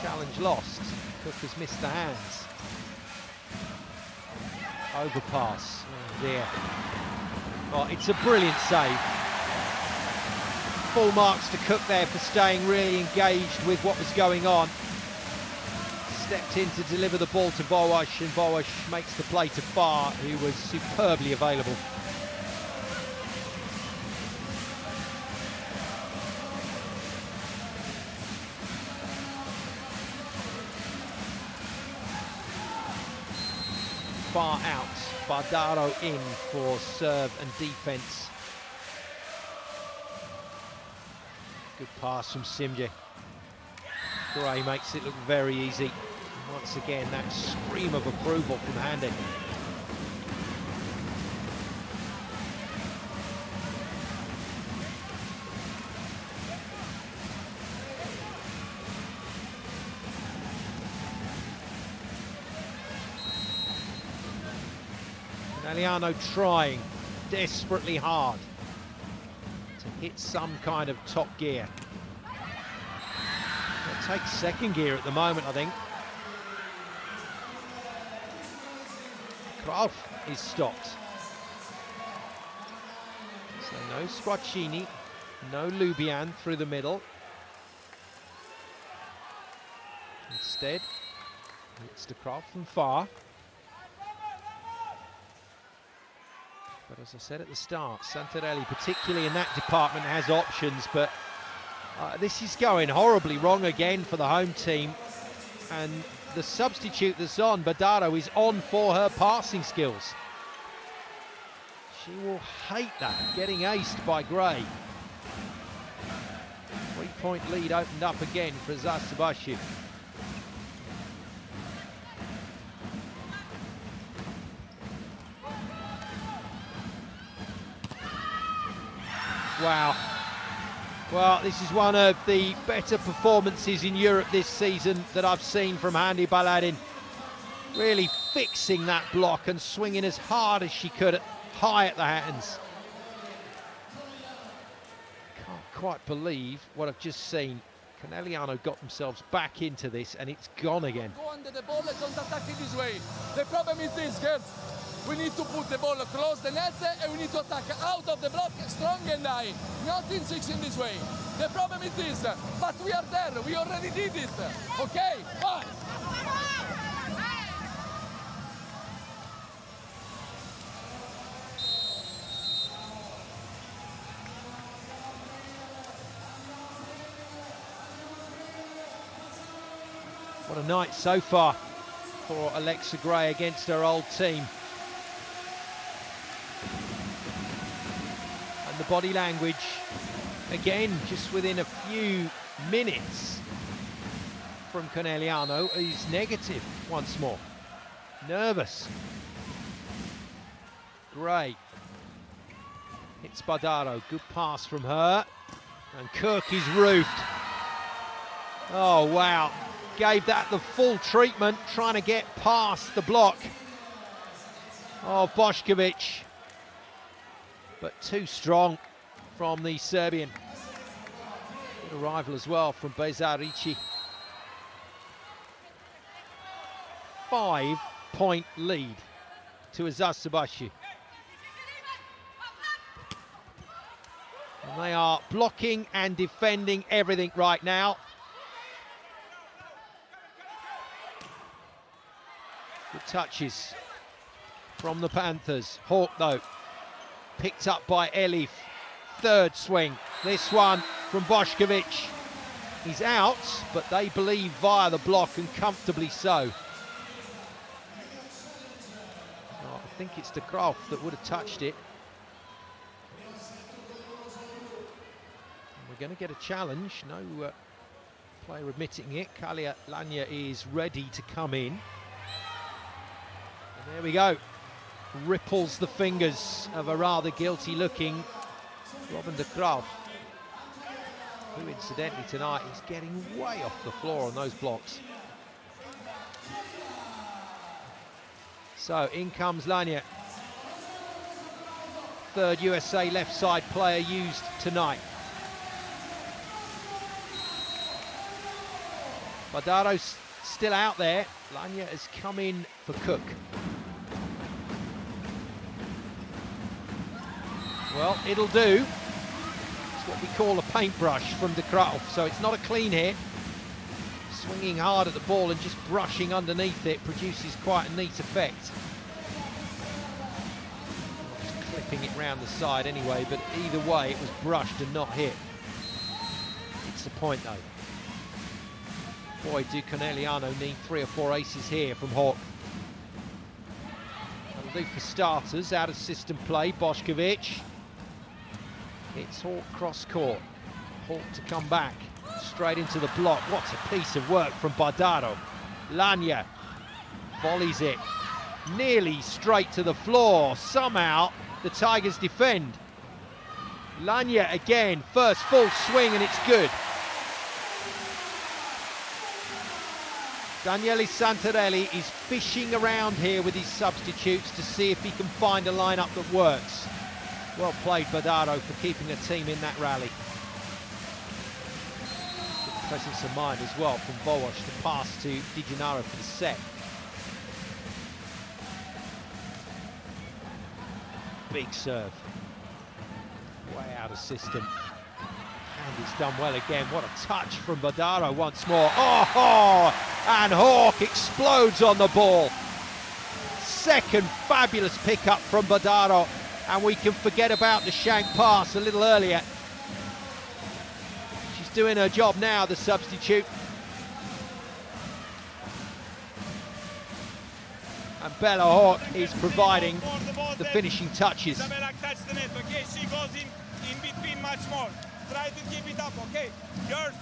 Challenge lost. Cook has missed the hands. Overpass. Oh dear. Oh, it's a brilliant save. Full marks to Cook there for staying really engaged with what was going on. Stepped in to deliver the ball to Volleyball, and Volleyball makes the play to Far, who was superbly available. Far out, Bardaro in for serve and defence. Good pass from Simje. Gray makes it look very easy. And once again, that scream of approval from Hande. Conegliano trying desperately hard to hit some kind of top gear. It takes second gear at the moment, I think. Krauf is stopped. So no Squarcini, no Lubian through the middle. Instead, it's to Krauf from far. But as I said at the start, Santarelli, particularly in that department, has options, but this is going horribly wrong again for the home team. And the substitute that's on, Badaro, is on for her passing skills. She will hate that, getting aced by Gray. 3-point lead opened up again for Eczacibasi. Wow. Well, this is one of the better performances in Europe this season that I've seen from Hande Baladin. Really fixing that block and swinging as hard as she could high at the hands. Can't quite believe what I've just seen. Conegliano got themselves back into this and it's gone again. Go under the ball and don't attack it this way. The problem is this, girls. We need to put the ball across the net and we need to attack out of the block strong and high, not in 6 in this way. The problem is this, but we are there, we already did it, okay? Fine. What a night so far for Alexa Gray against her old team. And the body language, again, just within a few minutes from Conegliano, is negative once more. Nervous. Gray hits Badaro, good pass from her. And Kirk is roofed. Oh, wow. Gave that the full treatment, trying to get past the block of Bošković. But too strong from the Serbian. Good arrival as well from Bezarici. 5-point lead to Eczacibasi. And they are blocking and defending everything right now. Good touches from the Panthers. Haak, though, picked up by Elif. Third swing. This one from Bošković. He's out, but they believe via the block, and comfortably so. Oh, I think it's de Graaf that would have touched it. And we're going to get a challenge. No player admitting it. Kalia Lanya is ready to come in. And there we go. Ripples the fingers of a rather guilty-looking Robin de Graaf, who incidentally tonight is getting way off the floor on those blocks. So in comes Lanya. Third USA left side player used tonight. Badaro's still out there. Lanya has come in for Cook. Well, it'll do. It's what we call a paintbrush from de Graaf, so it's not a clean hit. Swinging hard at the ball and just brushing underneath it produces quite a neat effect. Just clipping it round the side anyway, but either way it was brushed and not hit. It's the point though. Boy, do Conegliano need 3 or 4 aces here from Haak. That'll do for starters. Out of system play, Bošković. It's Haak cross court. Haak to come back. Straight into the block. What a piece of work from Badaro. Lanya volleys it. Nearly straight to the floor. Somehow the Tigers defend. Lanya again. First full swing and it's good. Daniele Santarelli is fishing around here with his substitutes to see if he can find a lineup that works. Well played, Badaro, for keeping the team in that rally. Good presence of mind as well from Volleyball to pass to Di Gennaro for the set. Big serve. Way out of system. And he's done well again. What a touch from Badaro once more. Oh, and Haak explodes on the ball. Second fabulous pickup from Badaro, and we can forget about the shank pass a little earlier. She's doing her job now, the substitute. And Bella Haak is providing the finishing touches. Isabelle Haak touched the net, okay? She goes in between much more. Try to keep it up, okay? Girls,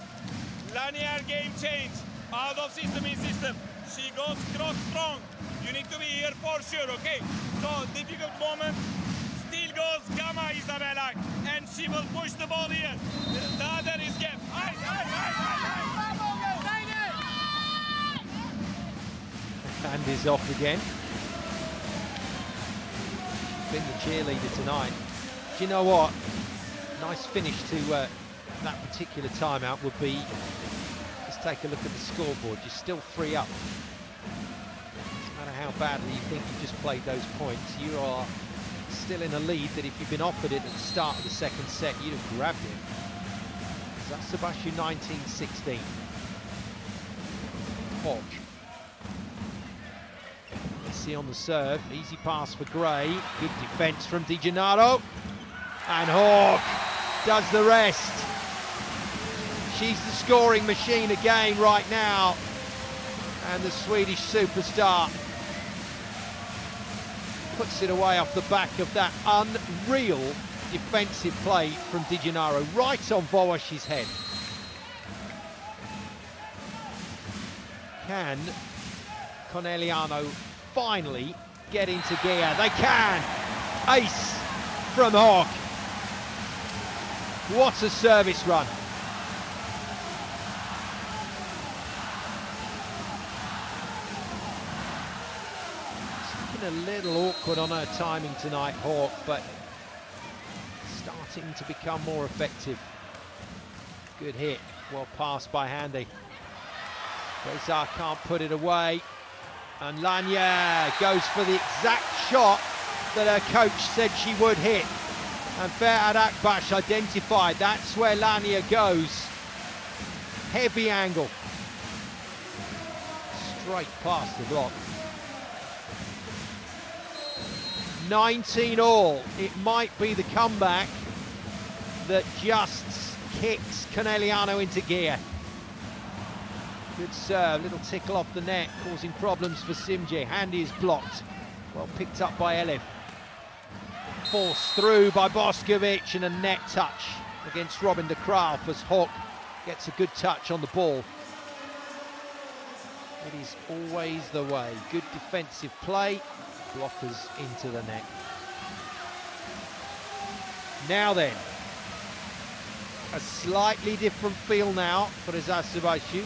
linear game change. Out of system in system. She goes cross strong. You need to be here for sure, okay? So, difficult moment. Still goes Gamma Isabelle Haak. And she will push the ball here. The other is Gap. And is off again. Been the cheerleader tonight. Do you know what? Nice finish to that particular timeout would be, just take a look at the scoreboard. You're still 3 up. No matter how badly you think you just played those points, you are still in a lead that if you'd been offered it at the start of the second set, you'd have grabbed it. Eczacibasi 19-16. Haak. Messi on the serve, easy pass for Gray, good defence from Di Gennaro, and Haak does the rest. She's the scoring machine again right now, and the Swedish superstar puts it away off the back of that unreal defensive play from Di Gennaro, right on Volash's head. Can Conegliano finally get into gear? They can! Ace from Haak. What a service run. It's been a little awkward on her timing tonight, Haak, but starting to become more effective. Good hit, well passed by Handy. Reza can't put it away. And Lanya goes for the exact shot that her coach said she would hit. And Ferhat Akbaş identified, that's where Lanya goes. Heavy angle. Straight past the block. 19 all. It might be the comeback that just kicks Conegliano into gear. Good serve, little tickle off the net, causing problems for Simje. Handy is blocked. Well picked up by Elif. Forced through by Boskovic, and a net touch against Robin de Graaf as Haak gets a good touch on the ball. It is always the way. Good defensive play, blockers into the net. Now then, a slightly different feel now for Eczacibasi.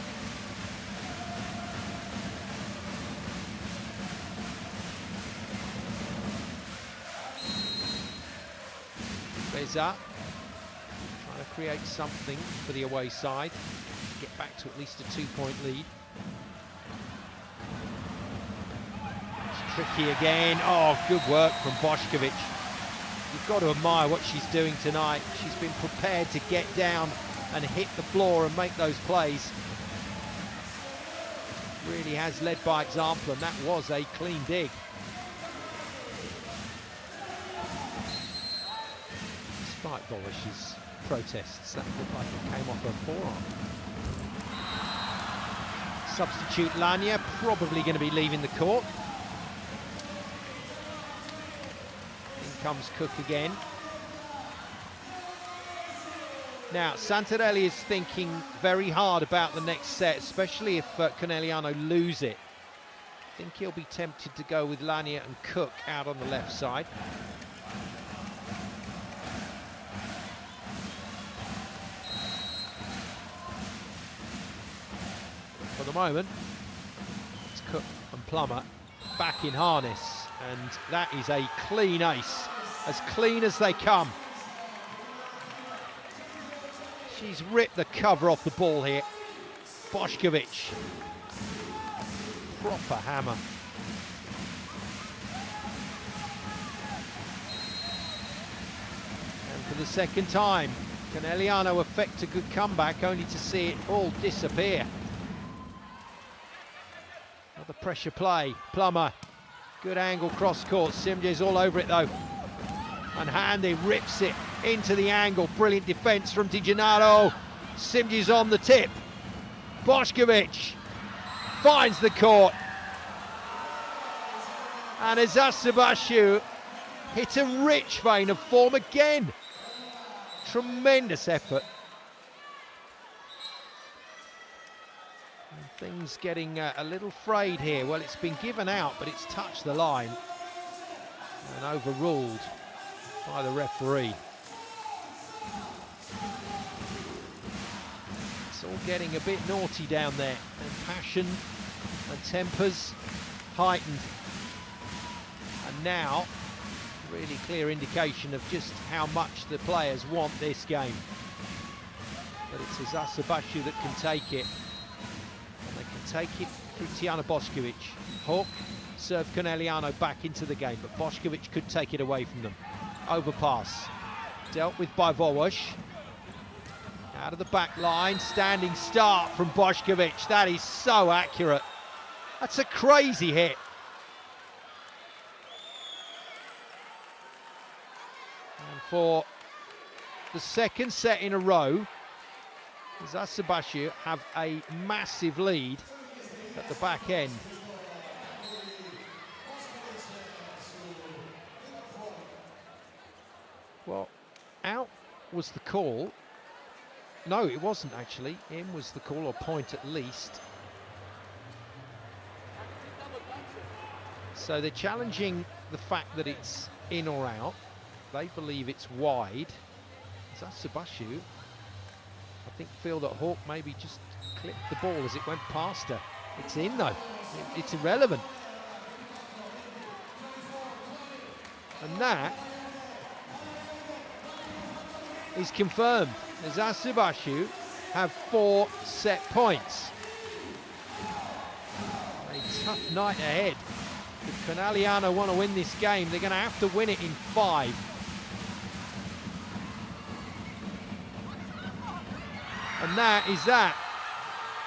Reza trying to create something for the away side, get back to at least a 2-point lead. It's tricky again. Oh, good work from Boskovic. You've got to admire what she's doing tonight. She's been prepared to get down and hit the floor and make those plays. Really has led by example, and that was a clean dig. Despite Volash's protests, that looked like it came off her forearm. Substitute Lanya probably going to be leaving the court. In comes Cook again. Now, Santarelli is thinking very hard about the next set, especially if Conegliano lose it. I think he'll be tempted to go with Lanya and Cook out on the left side. For the moment, it's Cook and Plummer back in harness, and that is a clean ace as clean as they come. She's ripped the cover off the ball here. Bošković. Proper hammer. And for the second time, Conegliano effect a good comeback, only to see it all disappear. Another pressure play. Plummer. Good angle cross court. Simje's all over it though. And Handy rips it into the angle. Brilliant defence from Di Gennaro. Simje's on the tip. Bošković finds the court. And Eczacibasi hit a rich vein of form again. Tremendous effort. And things getting a little frayed here. Well, it's been given out, but it's touched the line and overruled by the referee. It's all getting a bit naughty down there, and passion and tempers heightened. And now, really clear indication of just how much the players want this game. But it's Eczacibasi that can take it. And they can take it through Tijana Bošković. Haak served Conegliano back into the game, but Bošković could take it away from them. Overpass. Dealt with by Volleyball. Out of the back line, standing start from Bošković. That is so accurate. That's a crazy hit. And for the second set in a row, Eczacibasi have a massive lead at the back end. Well, out was the call. No, it wasn't actually. In was the call, or point at least. So they're challenging the fact that it's in or out. They believe it's wide. Eczacibasi, I think, feel that Haak maybe just clipped the ball as it went past her. It's in though. It's irrelevant. And that is confirmed. Eczacibasi have 4 set points. A tough night ahead. If Conegliano want to win this game, they're going to have to win it in 5. And that is that.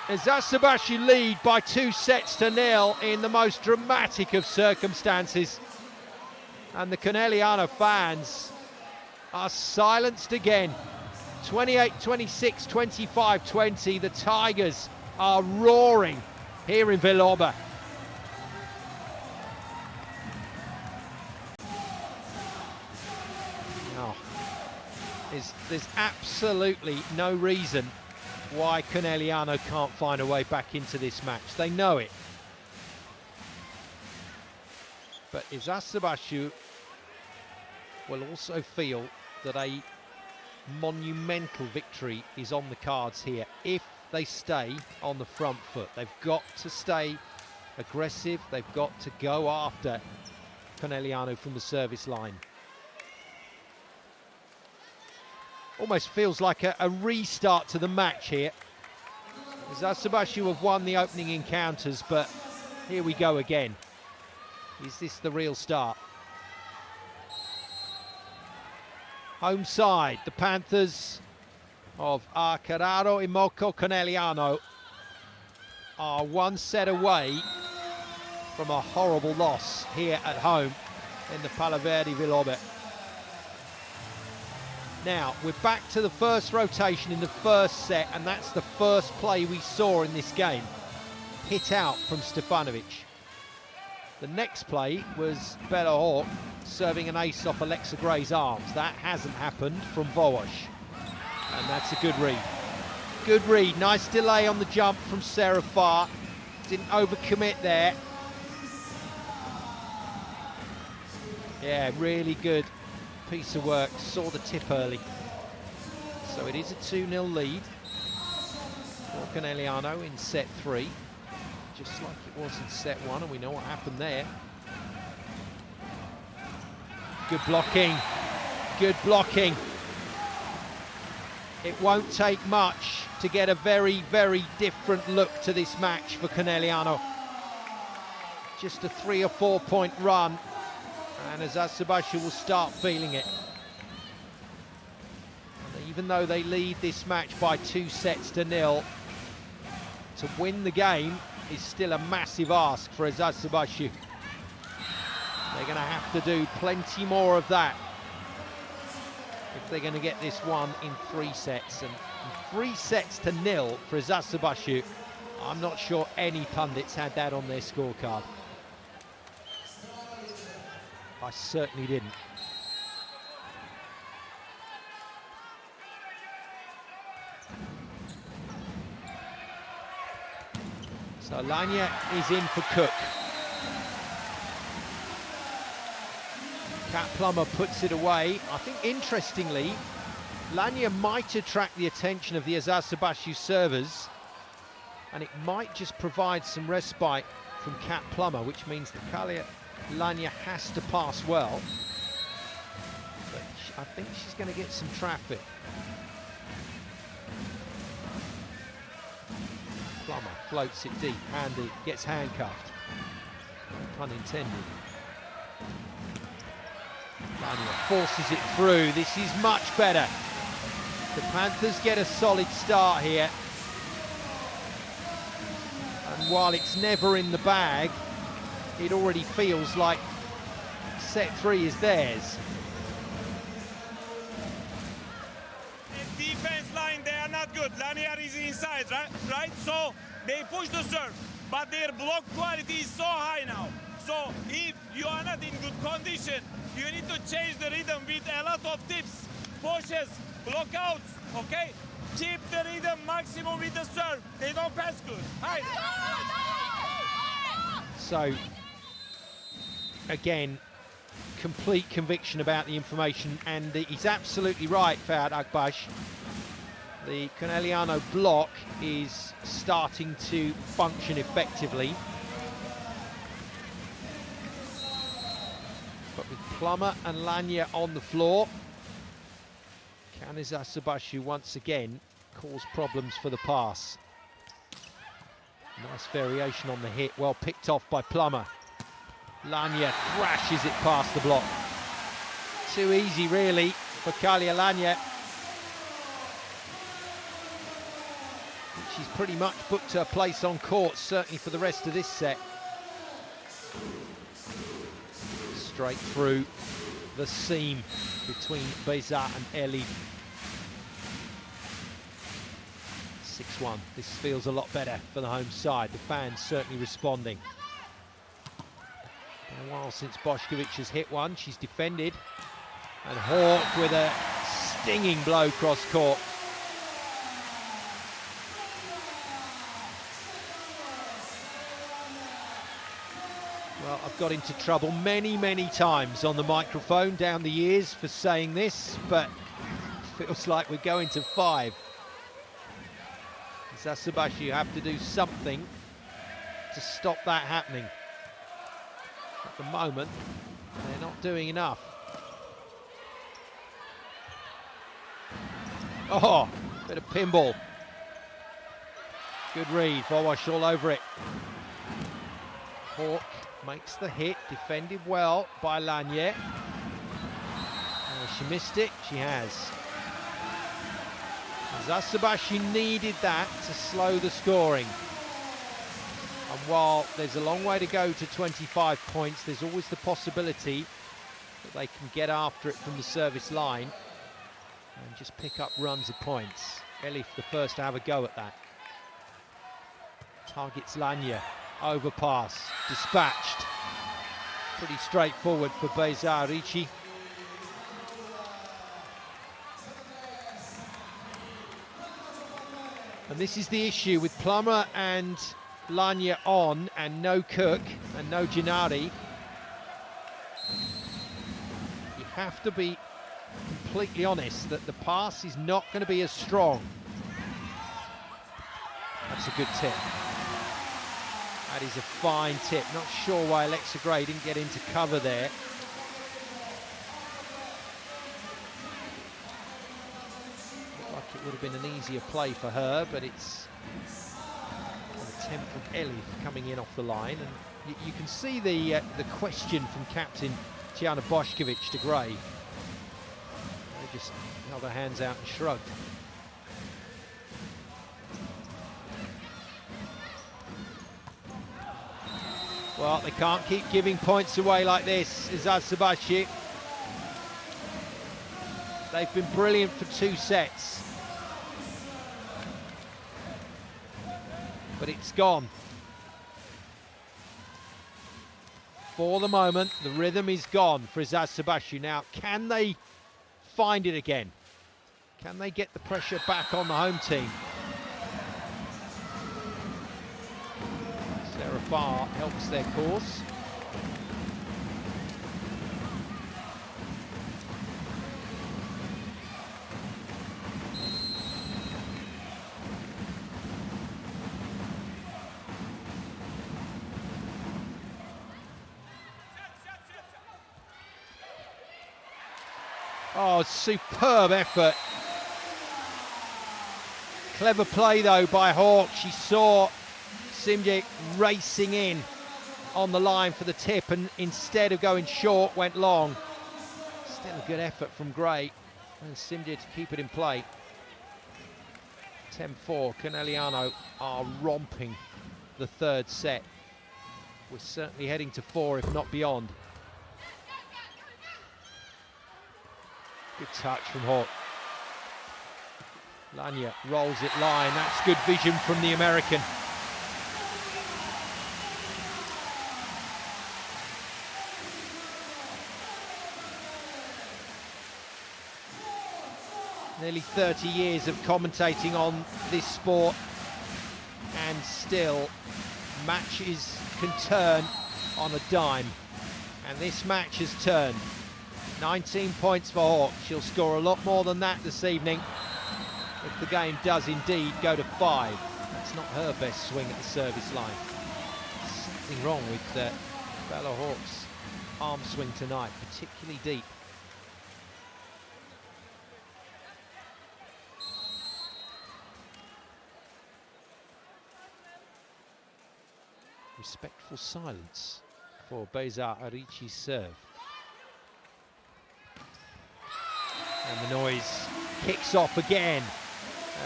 Eczacibasi lead by 2 sets to 0 in the most dramatic of circumstances. And the Conegliano fans are silenced again. 28-26, 25-20. The Tigers are roaring here in Volleyball. Oh, there's absolutely no reason why Conegliano can't find a way back into this match. They know it. But Eczacibasi will also feel that a monumental victory is on the cards here if they stay on the front foot. They've got to stay aggressive. They've got to go after Conegliano from the service line. Almost feels like a restart to the match here. Eczacibasi have won the opening encounters, but here we go again. Is this the real start? Home side, the Panthers of Arcararo Imoco Conegliano are 1 set away from a horrible loss here at home in the PalaVerde Volleyball. Now, we're back to the first rotation in the first set, and that's the first play we saw in this game. Hit out from Stefanovic. The next play was Isabelle Haak serving an ace off Alexa Gray's arms. That hasn't happened from Volleyball. And that's a good read. Good read. Nice delay on the jump from Sarah Farr. Didn't overcommit there. Yeah, really good piece of work. Saw the tip early. So it is a 2-0 lead for Conegliano in set 3. Just like it was in set 1, and we know what happened there. Good blocking. Good blocking. It won't take much to get a very, very different look to this match for Conegliano. Just a 3 or 4 point run, and Eczacibasi will start feeling it. And even though they lead this match by 2-0, to win the game is still a massive ask for Eczacibasi. They're going to have to do plenty more of that if they're going to get this one in 3 sets. And 3-0 for Eczacibasi, I'm not sure any pundits had that on their scorecard. I certainly didn't. So Lanya is in for Cook. Kat Plummer puts it away. I think, interestingly, Lanya might attract the attention of the Eczacibasi servers, and it might just provide some respite from Kat Plummer, which means that Lanya has to pass well. But I think she's going to get some traffic. Plummer floats it deep, Andy gets handcuffed. Pun intended. Lanya forces it through. This is much better. The Panthers get a solid start here. And while it's never in the bag, it already feels like set 3 is theirs. Defense line, they are not good. Lanier is inside, right? So they push the serve, but their block quality is so high now. So if you are not in good condition, you need to change the rhythm with a lot of tips, pushes, blockouts, okay? Keep the rhythm maximum with the serve. They don't pass good. High. So, again, complete conviction about the information, and he's absolutely right, Fahad Akbash. The Conegliano block is starting to function effectively. But with Plummer and Lanya on the floor, can Eczacibasi once again cause problems for the pass? Nice variation on the hit, well picked off by Plummer. Lanya thrashes it past the block. Too easy, really, for Kalia Lanya. She's pretty much booked her place on court, certainly for the rest of this set. Straight through the seam between Beza and Elif. 6-1. This feels a lot better for the home side. The fans certainly responding. Been a while since Bošković has hit one. She's defended. And Haak with a stinging blow cross court. Well, I've got into trouble many, many times on the microphone down the years for saying this, but it feels like we're going to 5. Eczacibasi, you have to do something to stop that happening. At the moment, they're not doing enough. Oh, bit of pinball. Good read, Volleyball all over it. Haak makes the hit, defended well by Lanya. She missed it, she has. Eczacibasi needed that to slow the scoring. And while there's a long way to go to 25 points, there's always the possibility that they can get after it from the service line and just pick up runs of points. Elif the first to have a go at that. Targets Lanya. Overpass, dispatched. Pretty straightforward for Beza Ricci. And this is the issue with Plummer and Lanya on, and no Cook and no Gennady. You have to be completely honest that the pass is not going to be as strong. That's a good tip. That is a fine tip. Not sure why Alexa Gray didn't get into cover there. have been an easier play for her, but it's an attempt from Elif coming in off the line, and you can see the question from captain Tijana Bošković to Gray. They just held their hands out and shrugged. Well, they can't keep giving points away like this, Eczacibasi. They've been brilliant for 2 sets. But it's gone. For the moment, the rhythm is gone for Eczacibasi. Now, can they find it again? Can they get the pressure back on the home team? Far helps their cause. Oh, superb effort. Clever play though by Haak. She saw Simjic racing in on the line for the tip, and instead of going short, went long. Still a good effort from Gray and Simjic to keep it in play. 10-4, Conegliano are romping the 3rd set. We're certainly heading to 4, if not beyond. Good touch from Haak. Lanya rolls it line. That's good vision from the American. Nearly 30 years of commentating on this sport, and still matches can turn on a dime, and this match has turned. 19 points for Haak. She'll score a lot more than that this evening if the game does indeed go to 5. That's not her best swing at the service line. Something wrong with Bella Haak's arm swing tonight, particularly deep. Respectful silence for Beyza Arici's serve. And the noise kicks off again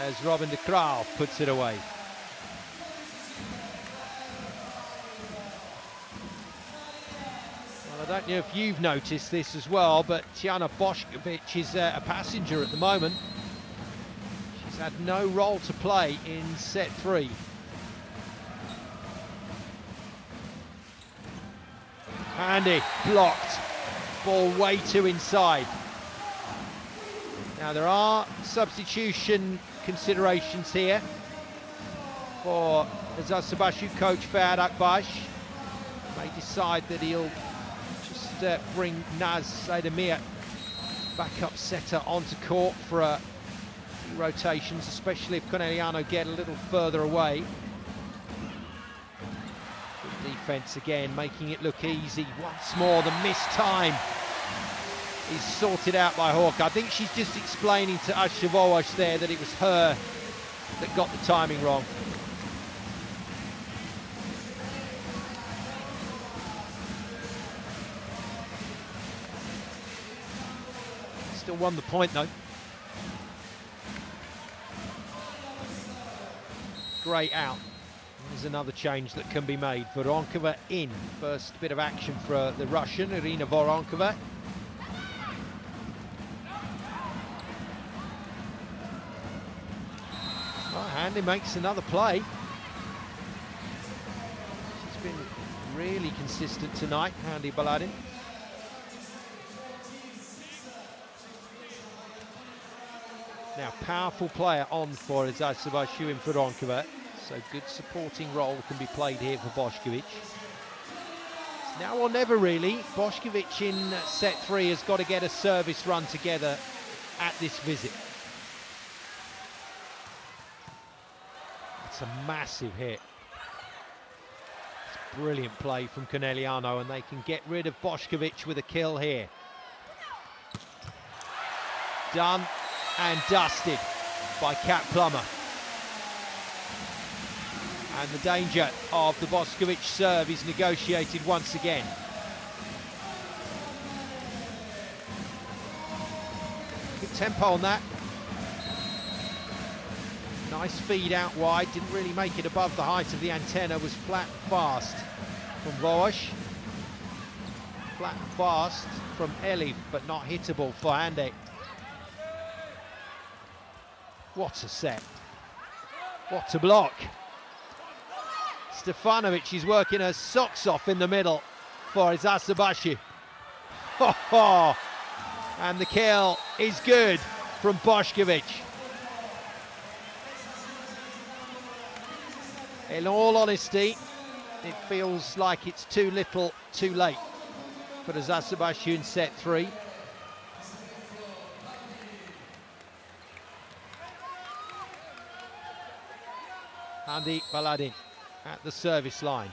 as Robin de Graaf puts it away. Well, I don't know if you've noticed this as well, but Tijana Bošković is a passenger at the moment. She's had no role to play in set 3. Handy, blocked, ball way too inside. Now there are substitution considerations here for Eczacibasi coach Ferhat Akbaş. May decide that he'll just bring Naz Saydemir, backup setter, onto court for a few rotations, especially if Conegliano get a little further away. Defense again, making it look easy. Once more, the missed time is sorted out by Haak. I think she's just explaining to Ashevoash there that it was her that got the timing wrong. Still won the point though. Great out. There's another change that can be made. Voronkova in. First bit of action for the Russian, Irina Voronkova. Well, Handy makes another play. She's been really consistent tonight, Handy Baladin. Now, powerful player on for Eczacibasi in Voronkova. So good supporting role can be played here for Bošković. It's now or never really. Bošković in set 3 has got to get a service run together at this visit. It's a massive hit. It's brilliant play from Conegliano, and they can get rid of Bošković with a kill here. Done and dusted. by Kat Plummer. And the danger of the Boskovic serve is negotiated once again. Good tempo on that. Nice feed out wide, didn't really make it above the height of the antenna, was flat and fast from Vosch. Flat and fast from Elif, but not hittable for Hande. What a set. What a block. Stefanovic is working her socks off in the middle for Eczacibasi. And the kill is good from Boskovic. In all honesty, it feels like it's too little, too late for Eczacibasi in set 3. Andy Baladin at the service line.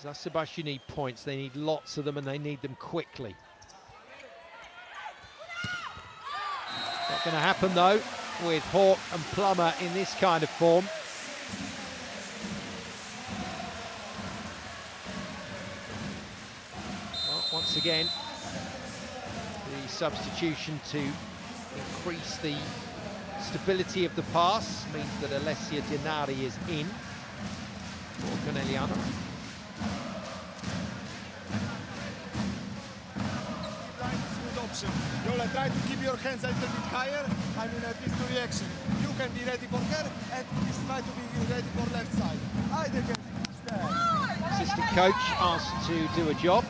Eczacibasi need points, they need lots of them and they need them quickly. Not going to happen though with Haak and Plummer in this kind of form. Well, once again, the substitution to increase the stability of the pass means that Alessia Dinari is in for Conegliano. Yola, try to keep your hands a little bit higher. I mean, at least to reaction. You can be ready for her, and please try to be ready for left side. Either can push there. Assistant coach asked to do a job.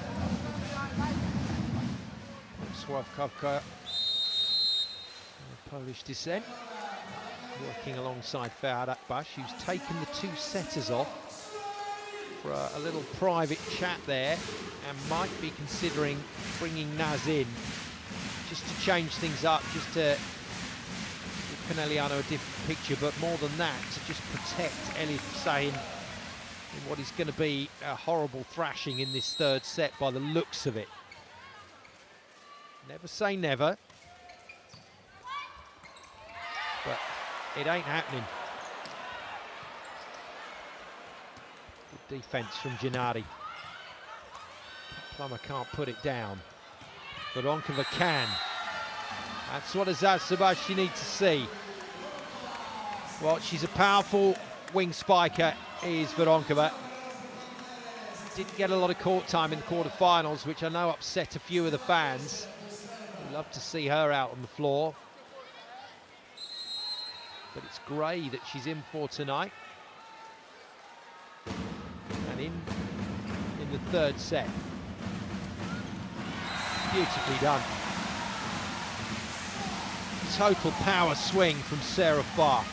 Sławkowka, Polish descent, working alongside Ferhat Akbaş, who's taken the two setters off for a little private chat there, and might be considering bringing Naz in just to change things up, just to give Conegliano a different picture, but more than that, to just protect Elif Sahin in what is going to be a horrible thrashing in this third set by the looks of it. Never say never, but it ain't happening. Good defense from Gennady. Plummer can't put it down, but Veronkova can. That's what Eczacibasi need to see. Well, she's a powerful wing spiker, is Veronkova. Didn't get a lot of court time in the quarterfinals, which I know upset a few of the fans. We'd love to see her out on the floor. But it's Gray that she's in for tonight. And in the third set. Beautifully done. Total power swing from Sarah Farr.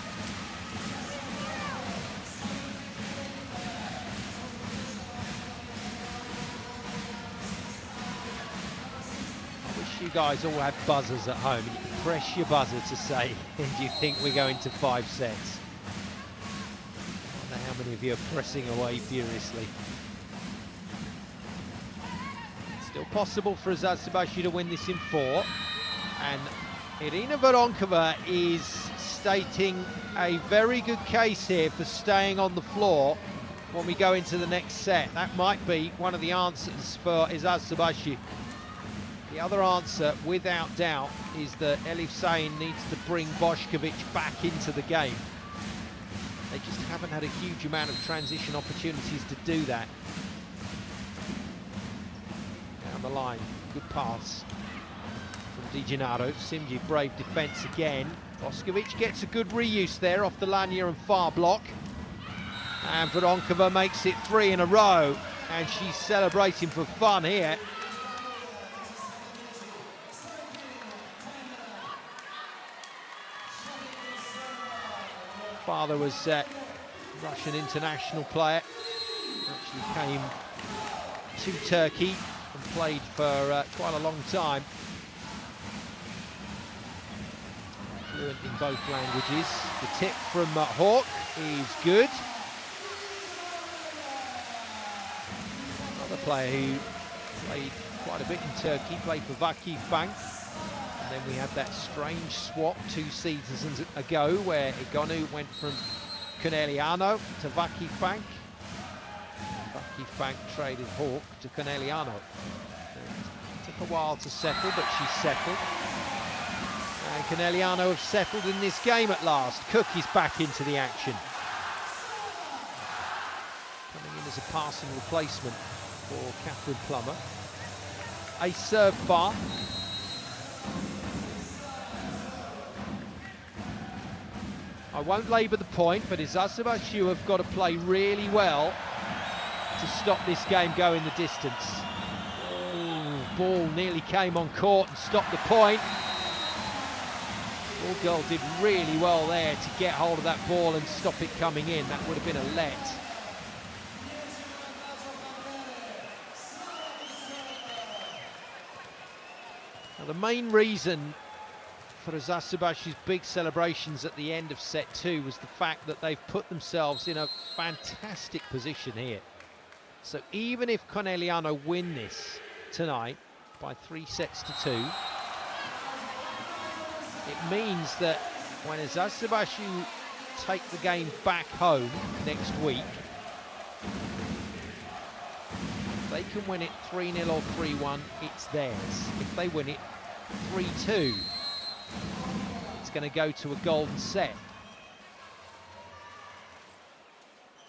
I wish you guys all had buzzers at home and you could press your buzzer to say, do you think we're going to 5 sets? I wonder how many of you are pressing away furiously. Still possible for Eczacibasi to win this in 4, and Irina Veronkova is stating a very good case here for staying on the floor when we go into the next set. That might be one of the answers for Eczacibasi. The other answer, without doubt, is that Elif Sahin needs to bring Boskovic back into the game. They just haven't had a huge amount of transition opportunities to do that. Down the line, good pass from Di Gennaro. Simji, brave defence again. Boskovic gets a good reuse there off the Lanya and Far block. And Veronkova makes it 3 in a row, and she's celebrating for fun here. Father was a Russian international player, actually came to Turkey and played for quite a long time. Fluent in both languages. The tip from Haak is good. Another player who played quite a bit in Turkey, played for Vakif Bank, and then we had that strange swap 2 seasons ago where Egonu went from Conegliano to Vakifbank. Vakifbank traded Haak to Conegliano. It took a while to settle, but she settled. And Conegliano have settled in this game at last. Cook is back into the action. Coming in as a passing replacement for Catherine Plummer. A serve far. I won't labour the point, but Eczacibasi have got to play really well to stop this game going the distance. Oh, ball nearly came on court and stopped the point. Ball girl did really well there to get hold of that ball and stop it coming in. That would have been a let. Now, the main reason for Eczacibasi's big celebrations at the end of set 2 was the fact that they've put themselves in a fantastic position here. So even if Conegliano win this tonight by 3 sets to 2, it means that when Eczacibasi take the game back home next week, if they can win it 3-0 or 3-1, it's theirs. If they win it 3-2, it's going to go to a golden set.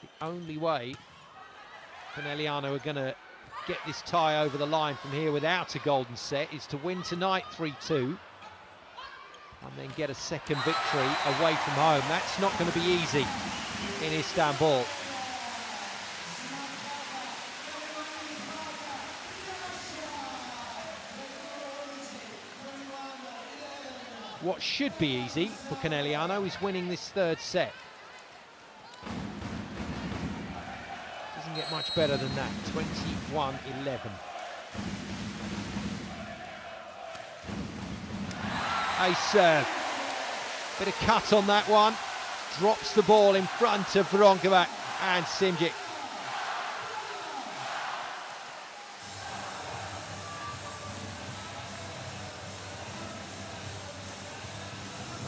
The only way Conegliano are going to get this tie over the line from here without a golden set is to win tonight 3-2 and then get a second victory away from home. That's not going to be easy in Istanbul. What should be easy for Conegliano is winning this 3rd set. Doesn't get much better than that. 21-11. A serve. Bit of cut on that one. Drops the ball in front of Vronkovac and Simjic.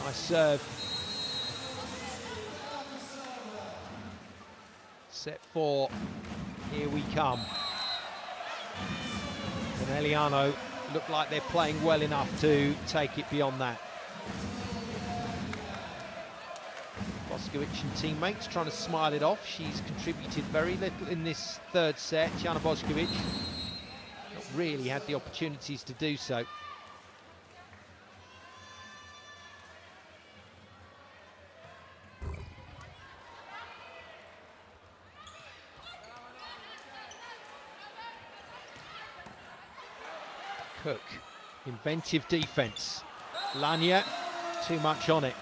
Nice serve. Set 4, here we come. Conegliano look like they're playing well enough to take it beyond that. Boskovic and teammates trying to smile it off. She's contributed very little in this 3rd set. Jana Boskovic not really had the opportunities to do so. Cook, inventive defence. Lanya, too much on it.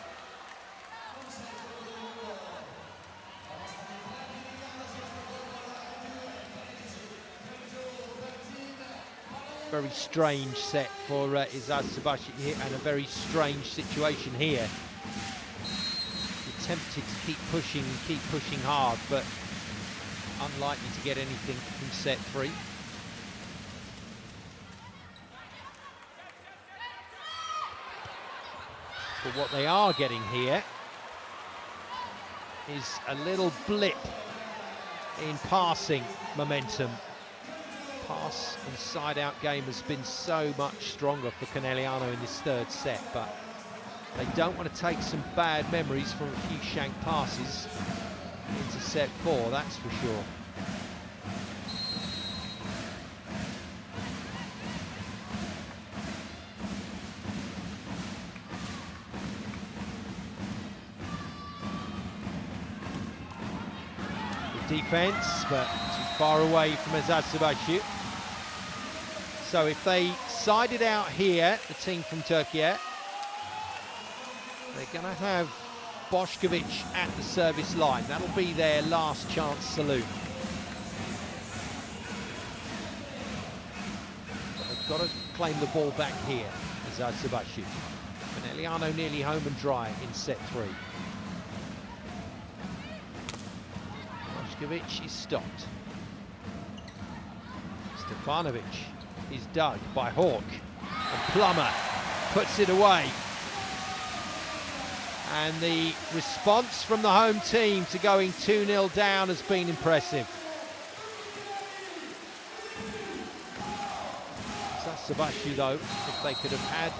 Very strange set for Eczacibasi here, and a very strange situation here. You're tempted to keep pushing hard, but unlikely to get anything from set 3. But what they are getting here is a little blip in passing momentum. Pass and side-out game has been so much stronger for Conegliano in this 3rd set, but they don't want to take some bad memories from a few shank passes into set 4, that's for sure. Defence, but too far away from Eczacibasi. So if they side it out here, the team from Turkey, they're going to have Boskovic at the service line. That'll be their last chance salute. But they've got to claim the ball back here, Eczacibasi. Conegliano nearly home and dry in set 3. Boskovic is stopped. Stefanovic is dug by Haak. And puts it away. And the response from the home team to going 2-0 down has been impressive. Eczacibasi, though, if they could have had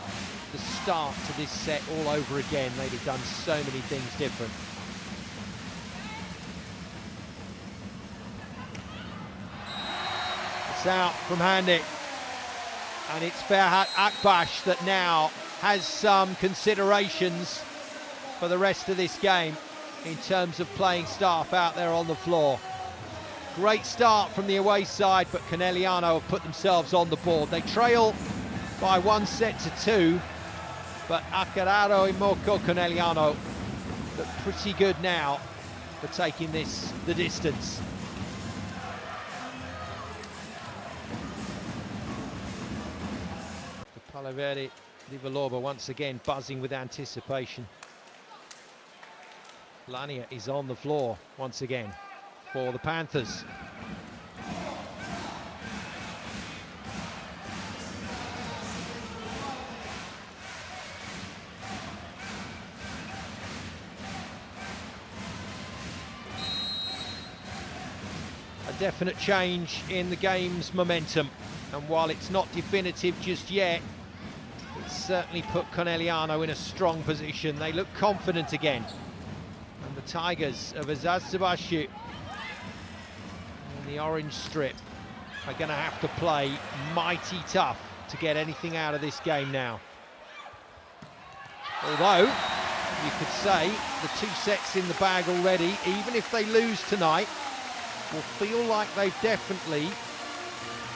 the start to this set all over again, they'd have done so many things different. It's out from Hande, and it's Ferhat Akbaş that now has some considerations for the rest of this game in terms of playing staff out there on the floor. Great start from the away side, but Conegliano have put themselves on the board. They trail by 1-2, but Arcararo, Imoko, Conegliano look pretty good now for taking this the distance. The PalaVerde Liverloba once again buzzing with anticipation. Lania is on the floor once again for the Panthers. A definite change in the game's momentum, and while it's not definitive just yet, it's certainly put Conegliano in a strong position. They look confident again. And the Tigers of Eczacibasi in the orange strip are going to have to play mighty tough to get anything out of this game now. Although, you could say the 2 sets in the bag already, even if they lose tonight, will feel like they've definitely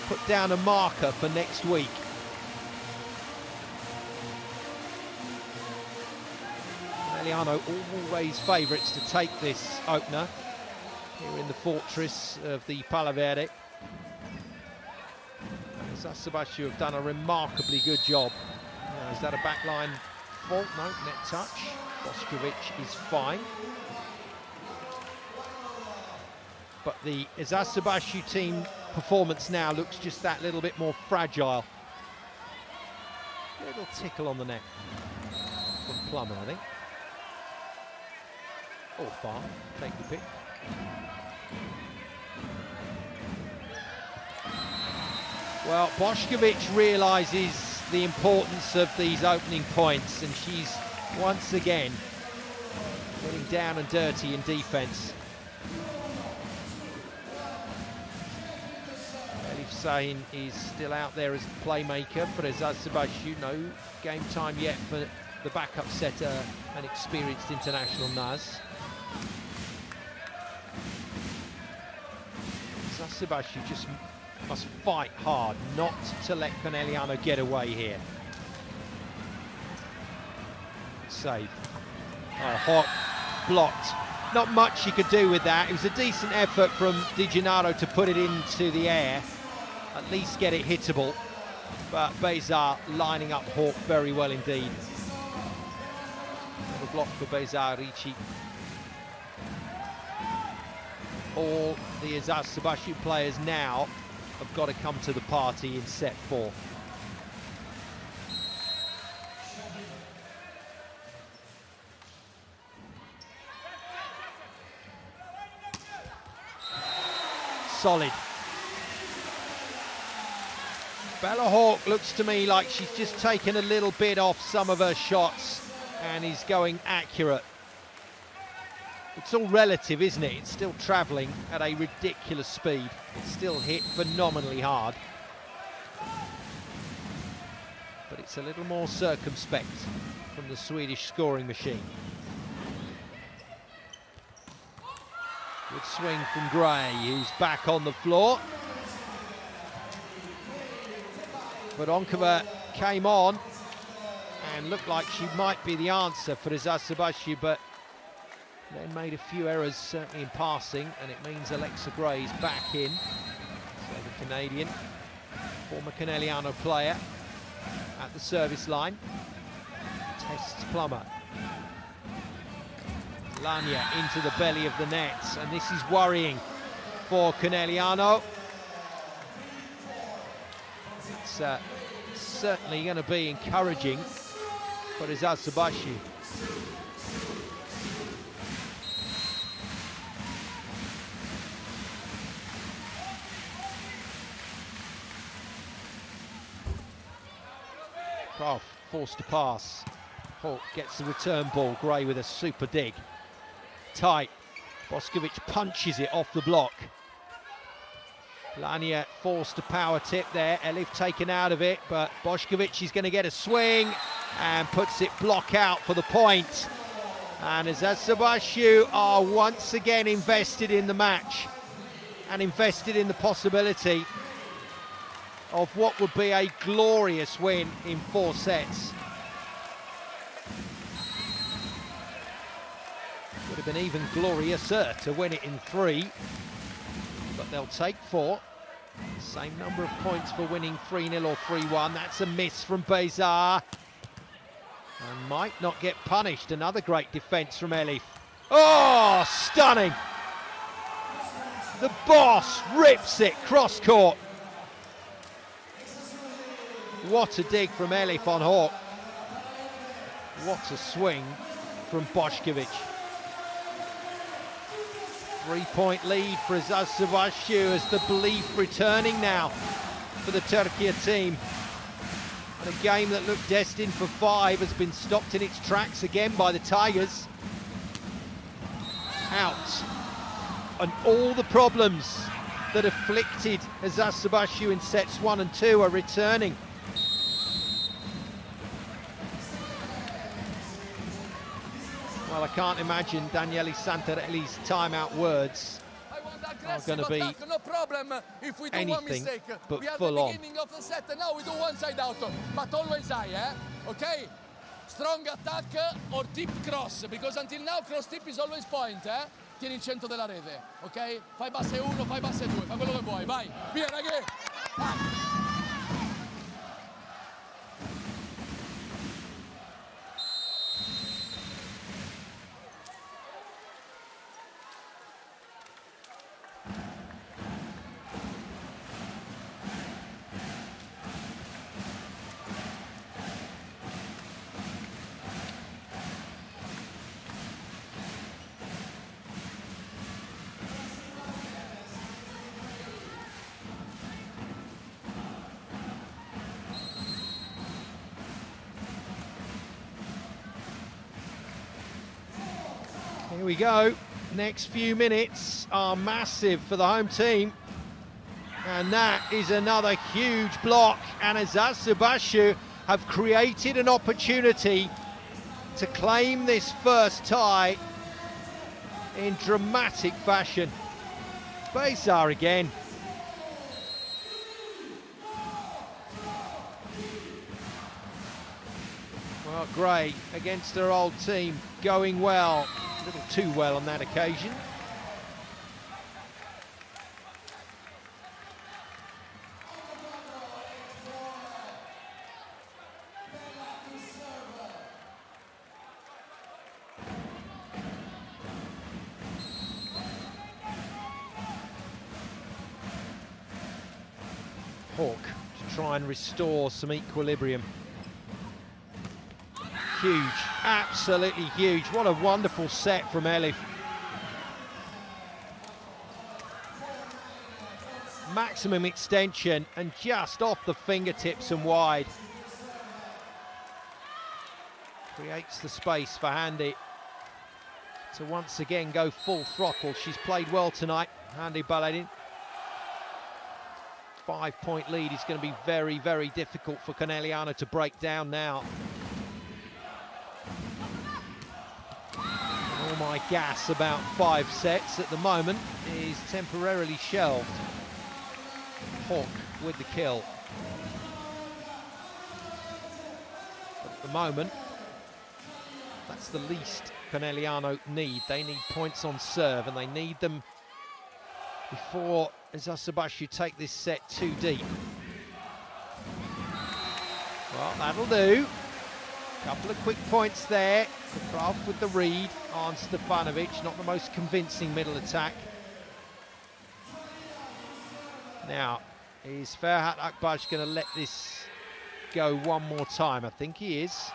put down a marker for next week. Conegliano always favourites to take this opener here in the fortress of the PalaVerde. Eczacibasi have done a remarkably good job. Now, is that a backline fault? No, net touch. Bošković is fine. But the Eczacibasi team performance now looks just that little bit more fragile. Little tickle on the neck from Plummer, I think. Or far, take your pick. Well, Bošković realises the importance of these opening points, and she's once again getting down and dirty in defence. Elif Şahin is still out there as playmaker for Eczacibasi. No game time yet for the backup setter, an experienced international Naz. Eczacibasi just must fight hard not to let Conegliano get away here. Save. Oh, Haak blocked. Not much she could do with that. It was a decent effort from Di Gennaro to put it into the air, at least get it hittable. But Beza lining up Haak very well indeed. Another block for Beza Ricci. All the Eczacibasi players now have got to come to the party in set 4. Solid. Isabelle Haak looks to me like she's just taken a little bit off some of her shots and is going accurate. It's all relative, isn't it? It's still travelling at a ridiculous speed. It's still hit phenomenally hard. But it's a little more circumspect from the Swedish scoring machine. Good swing from Gray, who's back on the floor. But Onkova came on and looked like she might be the answer for Eczacibasi, but then made a few errors, certainly in passing, and it means Alexa Gray's back in. So the Canadian, former Conegliano player, at the service line. Tests Plummer. Lania into the belly of the net, and this is worrying for Conegliano. It's certainly going to be encouraging for Eczacibasi. Kraft forced to pass. Haak gets the return ball. Gray with a super dig. Tight. Boskovic punches it off the block. Lania forced to power tip there. Elif taken out of it, but Boskovic is going to get a swing and puts it block out for the point. And Eczacibasi are once again invested in the match and invested in the possibility of what would be a glorious win in 4 sets. Would have been even gloriouser to win it in 3, but they'll take 4. Same number of points for winning 3-0 or 3-1. That's a miss from Bezar. And might not get punished. Another great defence from Elif. Oh, stunning! The boss rips it cross court. What a dig from Elif on Haak. What a swing from Boskovic. 3-point lead for Eczacibasi as the belief returning now for the Turkey team. And a game that looked destined for 5 has been stopped in its tracks again by the Tigers. Out. And all the problems that afflicted Eczacibasi in sets 1 and 2 are returning. Well, I can't imagine Daniele Santarelli's timeout words are going to be no problem if we do anything one mistake. but we are full the on. beginning of the set, now we do one side out, but always high, okay? Strong attack or deep cross, because until now cross tip is always point, Tieni il centro della rete, ok? Fai basse 1, fai basse 2, fai quello che vuoi, vai, via ragazzi! Vai. Here we go. Next few minutes are massive for the home team. And that is another huge block. And Eczacibasi have created an opportunity to claim this first tie in dramatic fashion. Bezar again. Well, Gray against their old team, going well. A little too well on that occasion. Haak to try and restore some equilibrium. Huge, absolutely huge. What a wonderful set from Elif. Maximum extension and just off the fingertips and wide. Creates the space for Hande to once again go full throttle. She's played well tonight, Hande Baladin. 5-point lead is going to be very, very difficult for Conegliano to break down now. All my gas about 5 sets at the moment is temporarily shelved. Haak with the kill. But at the moment, that's the least Conegliano need. They need points on serve, and they need them before Eczacibasi take this set too deep. Well, that'll do. Couple of quick points there. Kraft with the read on Stefanovic. Not the most convincing middle attack. Now, is Ferhat Akbaş going to let this go one more time? I think he is.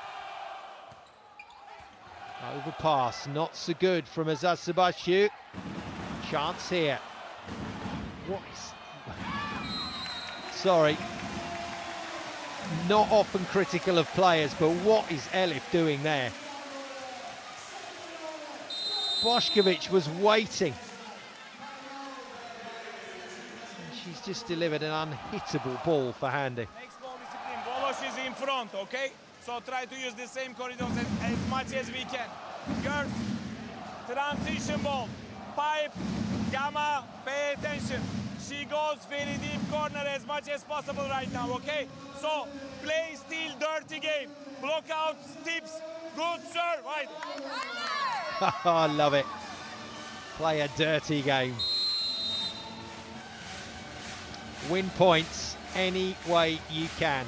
Overpass, not so good from Eczacibasi. Chance here. What is... Sorry. Not often critical of players, but what is Elif doing there? Bošković was waiting. And she's just delivered an unhittable ball for Hande. Next ball discipline. Volleyball is in front, okay? So try to use the same corridors as much as we can. Girls, transition ball, pipe, gamma, pay attention. She goes very deep corner as much as possible right now, okay? So play still dirty game. Blockouts, tips, good serve, right? I love it. Play a dirty game. Win points any way you can.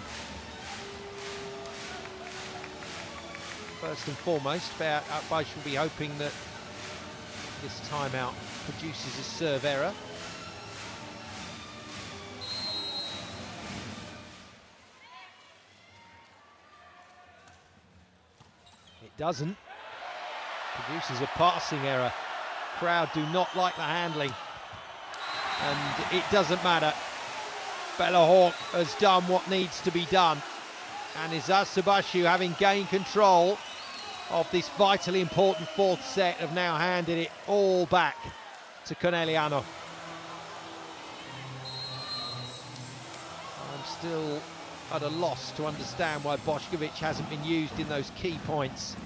First and foremost, Fenerbahçe will be hoping that this timeout produces a serve error. It doesn't. Produces a passing error. Crowd do not like the handling. And it doesn't matter. Isabelle Haak has done what needs to be done. And Eczacibasi, having gained control of this vitally important fourth set, have now handed it all back to Conegliano. I'm still at a loss to understand why Bošković hasn't been used in those key points.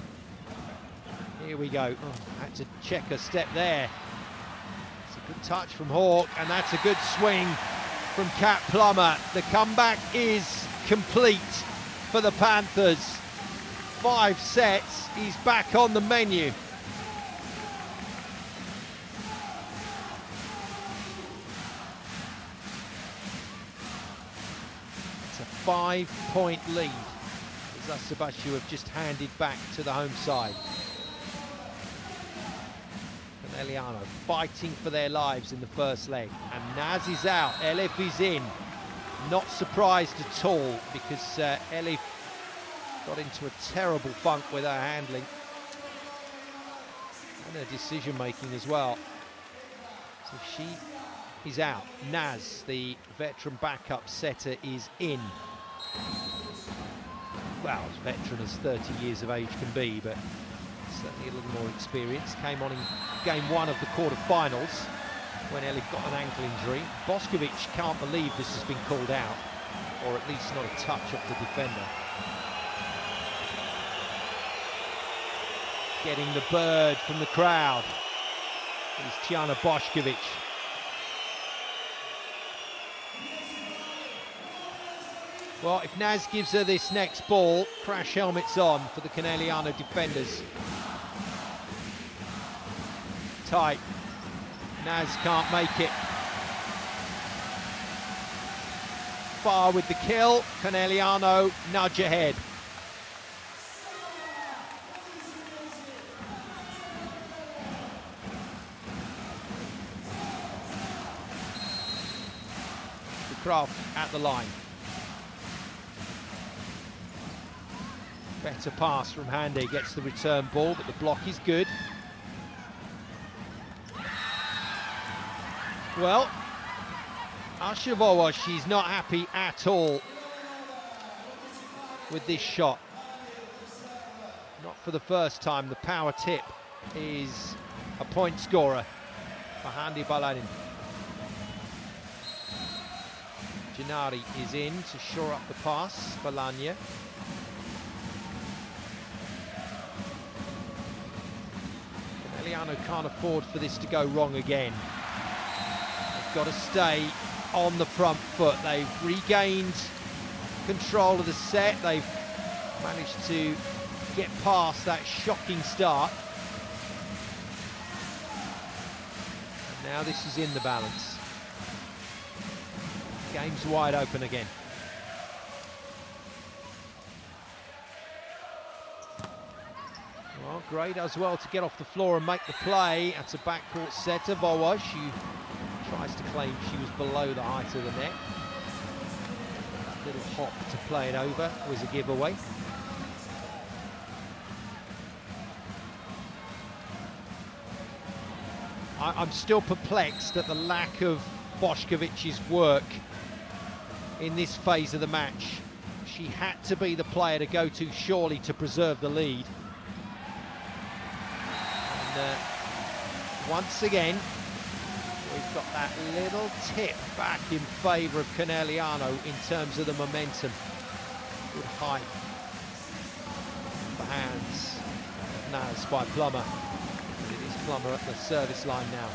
Here we go. Oh, had to check a step there. It's a good touch from Haak, and that's a good swing from Kat Plummer. The comeback is complete for the Panthers. 5 sets, he's back on the menu. It's a 5-point lead. Eczacibasi have just handed back to the home side. Conegliano fighting for their lives in the first leg. And Naz is out, Elif is in. Not surprised at all, because Elif got into a terrible funk with her handling and her decision making as well. So she is out. Naz, the veteran backup setter, is in. Well, as veteran as 30 years of age can be, but certainly a little more experience. Came on in game 1 of the quarter-finals when Elif got an ankle injury. Bošković can't believe this has been called out, or at least not a touch of the defender. Getting the bird from the crowd is Tijana Bošković. Well, if Naz gives her this next ball, crash helmets on for the Conegliano defenders. Tight. Naz can't make it. Far with the kill. Conegliano nudge ahead. De Graaf at the line. Better pass from Hande, gets the return ball, but the block is good. Well, Asha Volleyball, she's not happy at all with this shot. Not for the first time. The power tip is a point scorer for Hande Baladin. Gennari is in to shore up the pass for Lanya. Conegliano can't afford for this to go wrong again. They've got to stay on the front foot. They've regained control of the set. They've managed to get past that shocking start. And now this is in the balance. Game's wide open again. Well, great as well to get off the floor and make the play. That's a backcourt setter. Volleyball, she tries to claim she was below the height of the net. That little hop to play it over was a giveaway. I'm still perplexed at the lack of Bošković's work in this phase of the match. She had to be the player to go to, surely, to preserve the lead. And once again, we've got that little tip back in favour of Conegliano in terms of the momentum. Good height. The hands of Naz by Plummer. And it is Plummer at the service line now.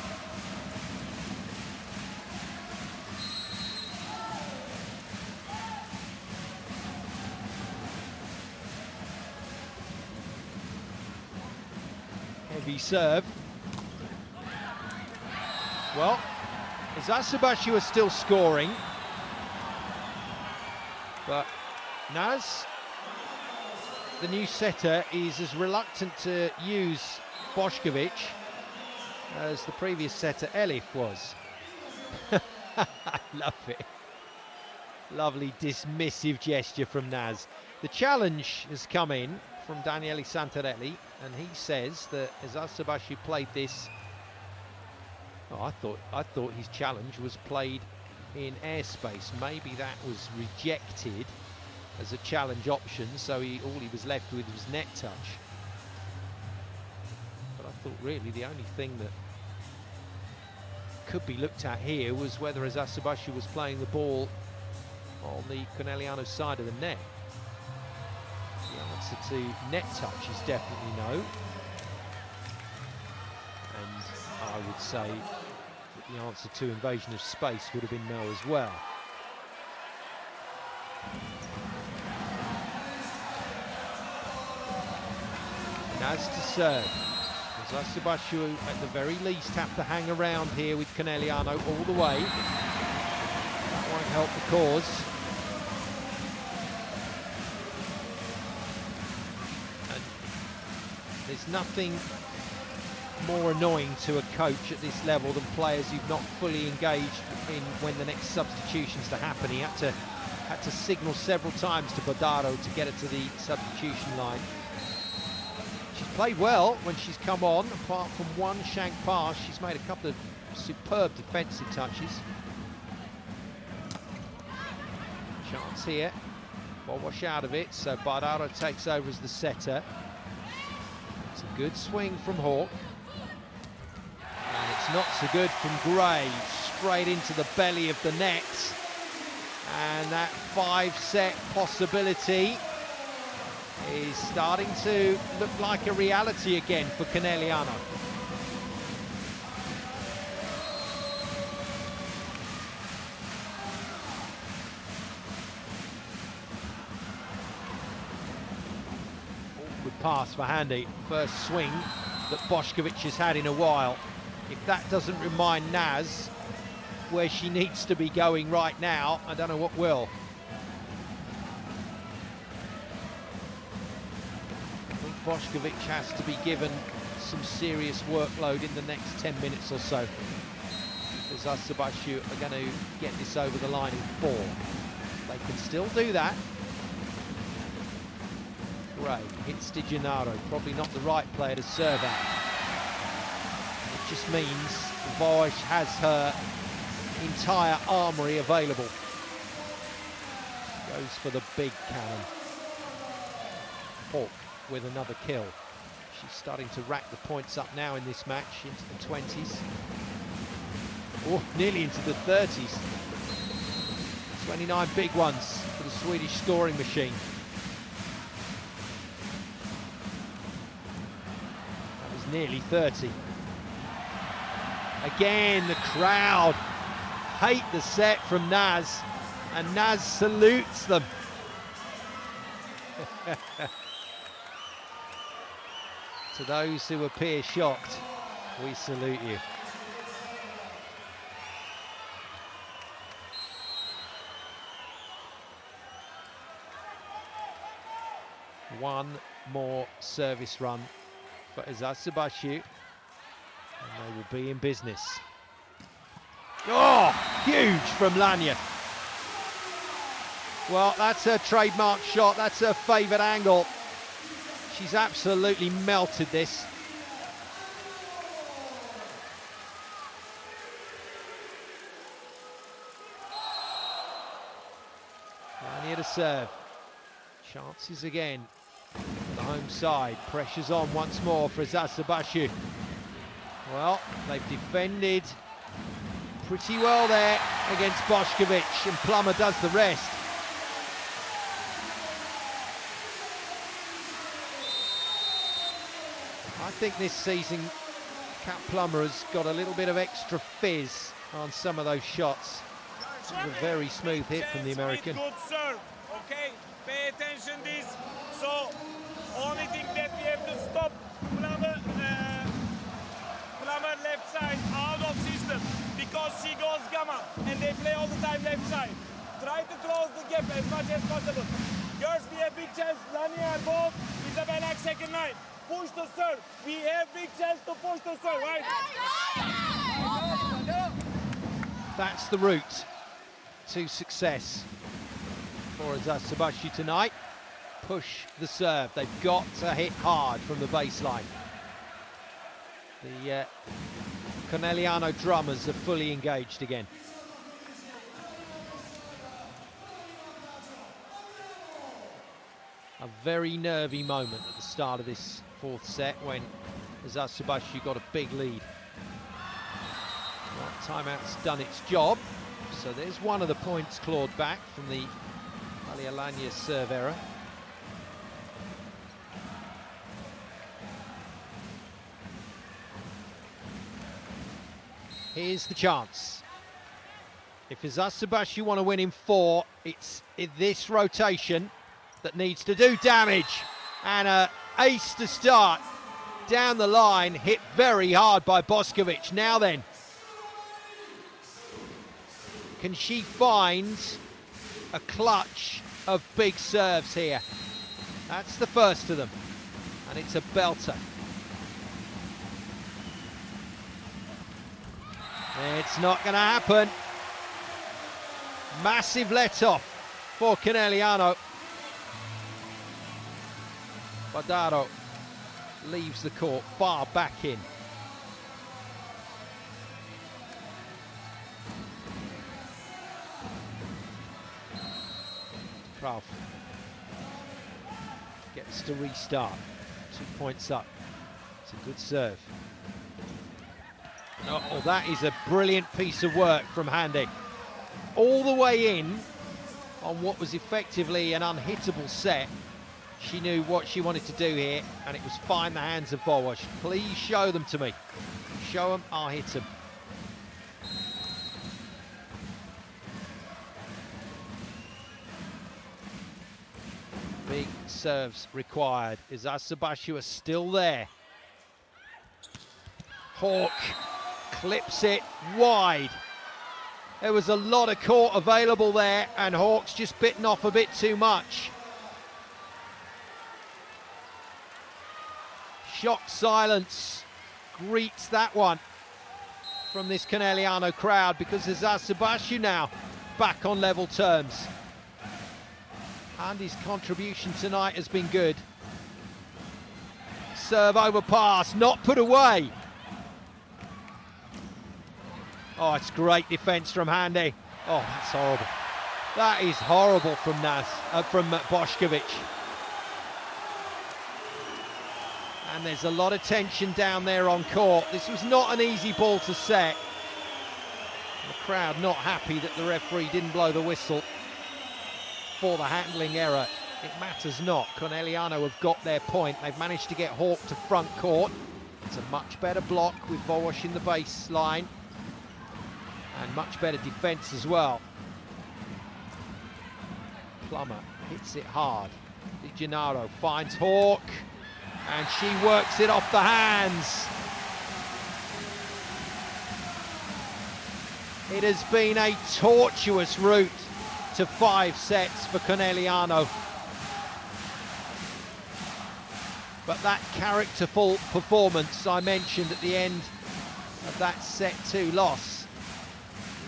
Heavy serve. Well, Eczacibasi was still scoring, but Naz, the new setter, is as reluctant to use Bošković as the previous setter Elif was. I love it. Lovely dismissive gesture from Naz. The challenge has come in from Daniele Santarelli, and he says that Eczacibasi played this. Oh, I thought his challenge was played in airspace. Maybe that was rejected as a challenge option, so all he was left with was net touch. But I thought really the only thing that could be looked at here was whether Eczacibasi was playing the ball on the Conegliano side of the net. The answer to net touch is definitely no. And I would say that the answer to invasion of space would have been no as well. Naz to serve. Eczacibasi at the very least have to hang around here with Conegliano all the way. That won't help the cause. And there's nothing more annoying to a coach at this level than players who've not fully engaged in when the next substitution's to happen. He had to signal several times to Bodaro to get her to the substitution line. She's played well when she's come on, apart from one shank pass. She's made a couple of superb defensive touches. Chance here. Ball wash out of it, so Bodaro takes over as the setter. It's a good swing from Haak. And it's not so good from Gray. Straight into the belly of the net. And that 5-set possibility is starting to look like a reality again for Conegliano. Awkward pass for Handy. First swing that Bošković has had in a while. If that doesn't remind Naz where she needs to be going right now, I don't know what will. Bošković has to be given some serious workload in the next 10 minutes or so. Eczacibasi are going to get this over the line in 4. They can still do that. Gray hits Di Gennaro, probably not the right player to serve at. It just means Voj has her entire armoury available. Goes for the big cannon. Haak with another kill. She's starting to rack the points up now in this match, into the 20s. Oh, nearly into the 30s. 29 big ones for the Swedish scoring machine. That was nearly 30. Again, the crowd hate the set from Naz, and Naz salutes them. To those who appear shocked, we salute you. One more service run for Eczacibasi, and they will be in business. Oh, huge from Lanya. Well, that's her trademark shot. That's her favoured angle. She's absolutely melted this. serve. Chances again for the home side. Pressure's on once more for Eczacibasi. Well, they've defended pretty well there against Bošković, and Plummer does the rest. I think this season Kat Plummer has got a little bit of extra fizz on some of those shots. It was a very smooth hit from the American. Good serve, okay? Pay attention this. So, only thing that we have to stop Plummer left side out of system because she goes gamma and they play all the time left side. Try to close the gap as much as possible. Girls, we have big chance. Lania both. Isabelle Haak second line. Push the serve. We have big chance to push the serve, right? That's the route to success for Eczacibasi tonight. Push the serve. They've got to hit hard from the baseline. The Conegliano drummers are fully engaged again. A very nervy moment at the start of this fourth set when Eczacibasi got a big lead. Well, timeout's done its job, so there's one of the points clawed back from the Alanya serve error. Here's the chance. If Eczacibasi want to win in 4, it's in this rotation that needs to do damage. And an ace to start down the line, hit very hard by Bošković. Now then, can she find a clutch of big serves here? That's the first of them, and it's a belter. It's not going to happen. Massive let-off for Conegliano. Badaro leaves the court far back in. Kraft gets to restart. 2 points up. It's a good serve. Oh, that is a brilliant piece of work from Hande. All the way in on what was effectively an unhittable set. She knew what she wanted to do here, and it was find the hands of Volleyball. Please show them to me. Show them, I'll hit them. Big serves required. Eczacibasi is still there. Haak clips it wide. There was a lot of court available there, and Haak's just bitten off a bit too much. Shock silence greets that one from this Conegliano crowd, because Eczacibasi now back on level terms. Hande's contribution tonight has been good. Serve over pass, not put away. Oh, it's great defence from Hande. Oh, that's horrible. That is horrible from Bošković. And there's a lot of tension down there on court. This was not an easy ball to set. The crowd not happy that the referee didn't blow the whistle for the handling error. It matters not. Conegliano have got their point. They've managed to get Haak to front court. It's a much better block with Volleyball in the baseline. And much better defence as well. Plummer hits it hard. Di Gennaro finds Haak, and she works it off the hands. It has been a tortuous route to 5 sets for Conegliano. But that characterful performance I mentioned at the end of that set 2 loss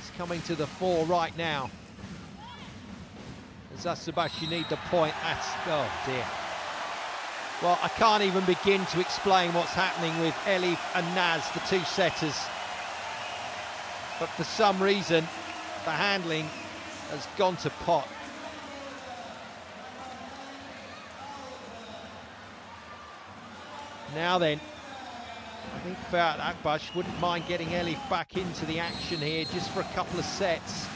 is coming to the fore right now. Eczacibasi need the point. That's, oh dear. Well, I can't even begin to explain what's happening with Elif and Naz, the 2 setters. But for some reason, the handling has gone to pot. Now then, I think Ferhat Akbaş wouldn't mind getting Elif back into the action here just for a couple of sets.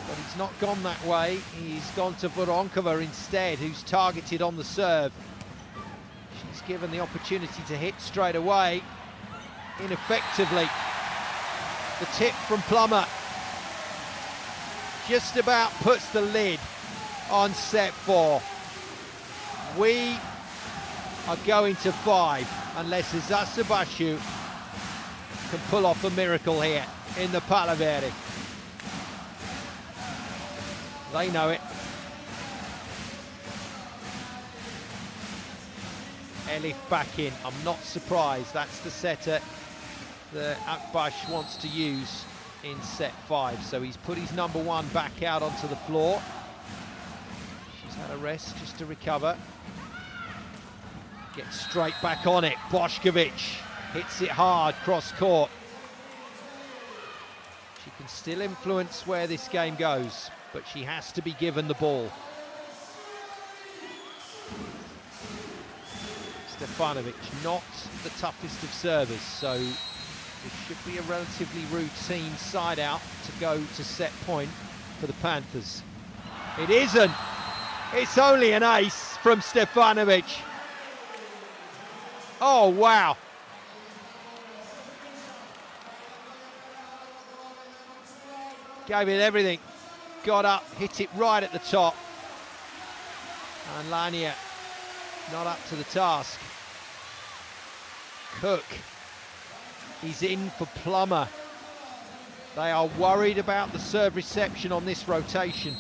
But he's not gone that way. He's gone to Voronkova instead, who's targeted on the serve. She's given the opportunity to hit straight away. Ineffectively. The tip from Plummer just about puts the lid on set 4. We are going to 5 unless Eczacibasi can pull off a miracle here in the PalaVerde. They know it. Elif back in. I'm not surprised. That's the setter that Akbaş wants to use in set 5. So he's put his number 1 back out onto the floor. She's had a rest just to recover. Gets straight back on it. Bošković hits it hard cross court. She can still influence where this game goes, but she has to be given the ball. Stefanovic, not the toughest of servers, so it should be a relatively routine side out to go to set point for the Panthers. It isn't. It's only an ace from Stefanovic. Oh, wow. Gave it everything. Got up, hit it right at the top. And Lania not up to the task. Cook. He's in for Plummer. They are worried about the serve reception on this rotation.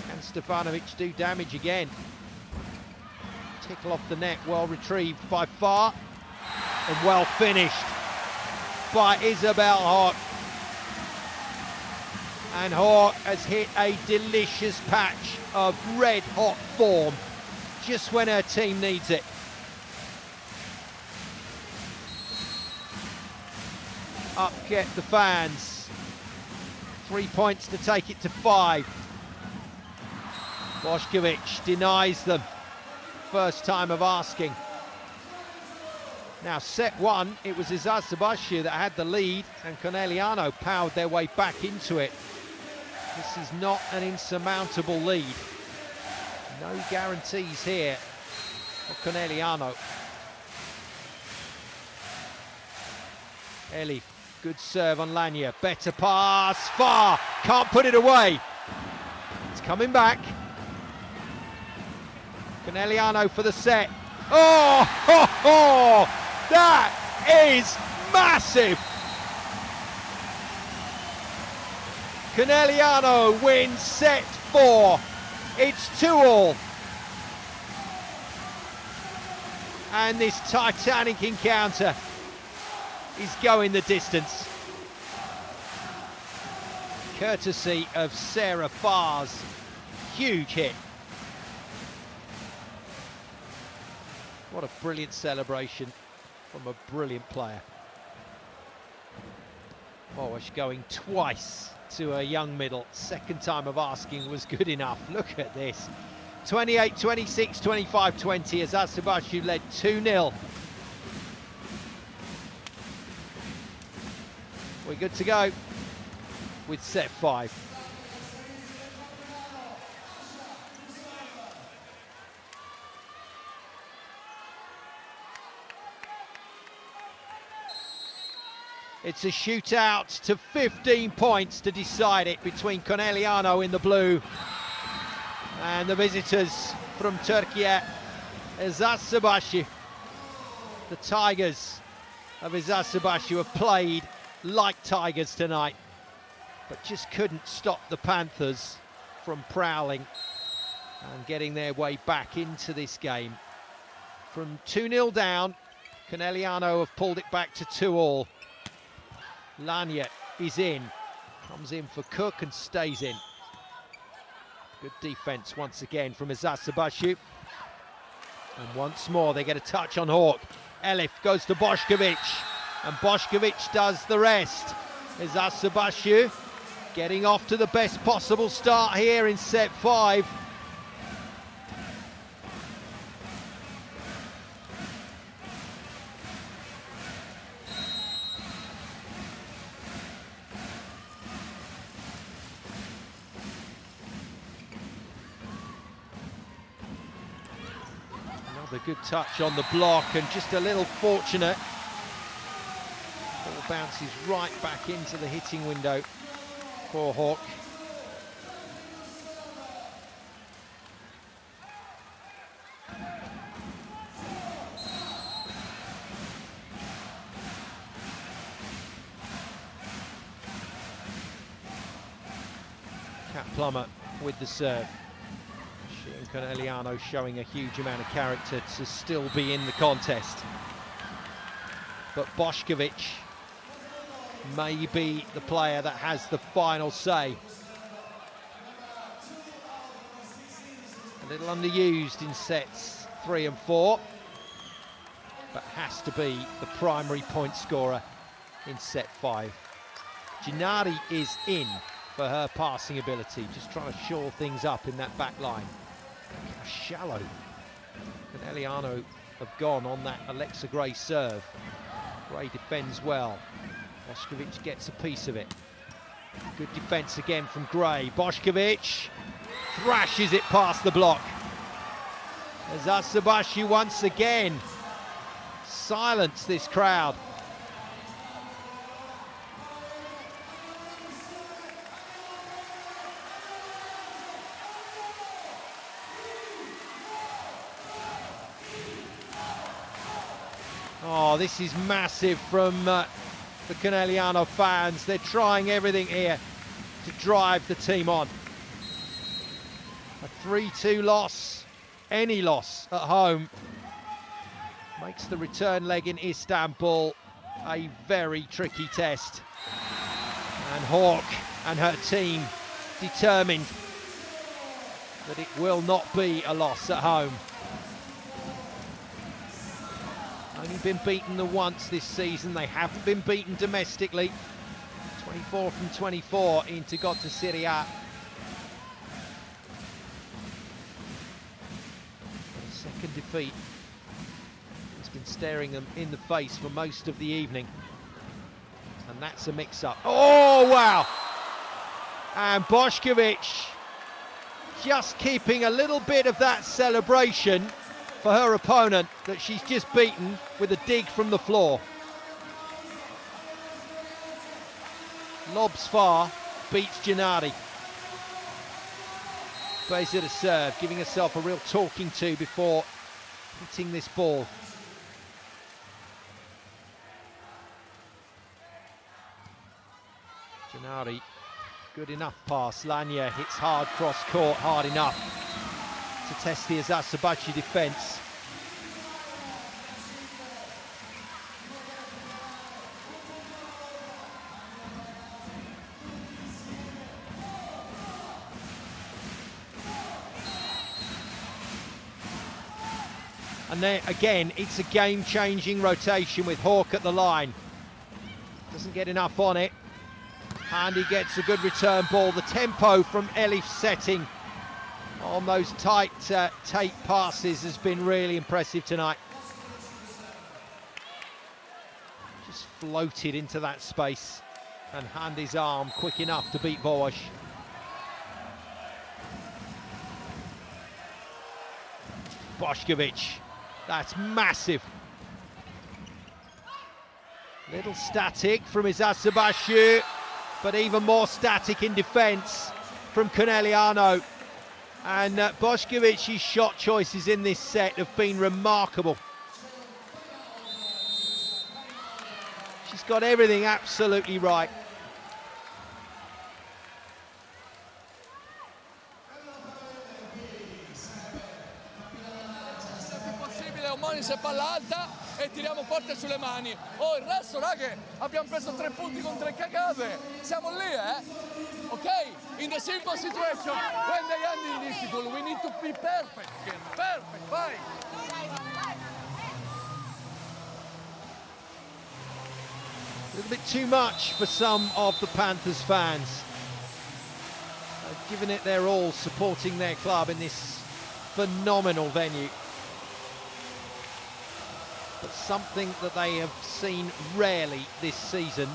Can Stefanovic do damage again? Tickle off the net, well retrieved by Far. And well finished by Isabelle Haak. And Haak has hit a delicious patch of red-hot form just when her team needs it. Up get the fans. 3 points to take it to 5. Bošković denies them. First time of asking. Now set 1, it was Eczacibasi that had the lead and Conegliano powered their way back into it. This is not an insurmountable lead. No guarantees here for Conegliano. Elif, good serve on Lania. Better pass, Far, can't put it away. It's coming back. Conegliano for the set. Oh, ho, ho, that is massive. Conegliano wins set 4. It's 2-all. And this titanic encounter is going the distance. Courtesy of Sarah Farr's huge hit. What a brilliant celebration from a brilliant player. Bosch going twice to a young middle. Second time of asking was good enough. Look at this. 28-26, 25-20 as Eczacibasi led 2-0. We're good to go with set 5. It's a shootout to 15 points to decide it between Conegliano in the blue and the visitors from Turkey, Eczacibasi. The Tigers of Eczacibasi have played like Tigers tonight, but just couldn't stop the Panthers from prowling and getting their way back into this game. From 2-0 down, Conegliano have pulled it back to 2-all. Lania is in, comes in for Cook and stays in. Good defence once again from Eczacibasi. And once more they get a touch on Haak. Elif goes to Bošković, and Bošković does the rest. Eczacibasi getting off to the best possible start here in set 5. a good touch on the block and just a little fortunate. Ball bounces right back into the hitting window for Haak. Cat Plummer with the serve. She and Conegliano showing a huge amount of character to still be in the contest. But Bošković may be the player that has the final say. A little underused in sets 3 and 4, but has to be the primary point scorer in set 5. Gennady is in for her passing ability, just trying to shore things up in that back line. How shallow Conegliano have gone on that Alexa Gray serve. Gray defends well. Bošković gets a piece of it. Good defence again from Gray. Bošković thrashes it past the block. Eczacibasi once again silence this crowd. Oh, this is massive from the Conegliano fans. They're trying everything here to drive the team on. A 3-2 loss, any loss at home, makes the return leg in Istanbul a very tricky test. And Haak and her team determined that it will not be a loss at home. Only been beaten the once this season. They haven't been beaten domestically. 24 from 24 in Tagota Serie A. The second defeat has been staring them in the face for most of the evening. And that's a mix-up. Oh, wow! And Bošković just keeping a little bit of that celebration for her opponent that she's just beaten with a dig from the floor. Lobs far, beats Gennady. Plays it a serve, giving herself a real talking to before hitting this ball. Gennady, good enough pass. Lanya hits hard cross court, hard enough to test the Eczacibasi defence. And then again, it's a game-changing rotation with Haak at the line. Doesn't get enough on it. And he gets a good return ball. The tempo from Elif's setting on those tight tape passes has been really impressive tonight. Just floated into that space and hand his arm quick enough to beat Vołos. Bošković, that's massive. Little static from Eczacibasi, but even more static in defence from Conegliano. And Boškovic's shot choices in this set have been remarkable. She's got everything absolutely right. Se palla alta e tiriamo forte sulle mani. Oh, il resto, ragazzi, abbiamo preso 3 punti con 3 cagate. Siamo lì, Ok? In the simple situation, when they are in difficult, we need to be perfect again. Perfect, vai. A little bit too much for some of the Panthers fans. They've given it their all, supporting their club in this phenomenal venue. But something that they have seen rarely this season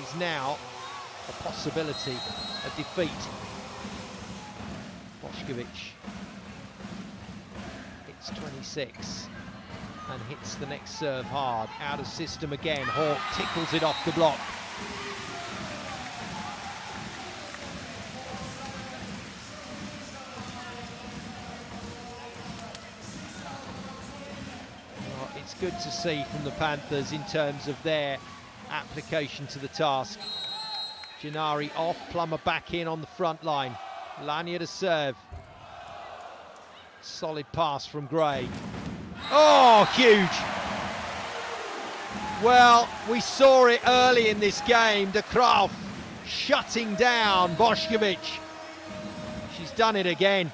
is now a possibility, a defeat. Bošković. It's 26 and hits the next serve hard. Out of system again. Haak tickles it off the block. Well, it's good to see from the Panthers in terms of their application to the task. Gennari off, Plummer back in on the front line. Lania to serve. Solid pass from Gray. Oh, huge! Well, we saw it early in this game. De Graaf shutting down Bošković. She's done it again.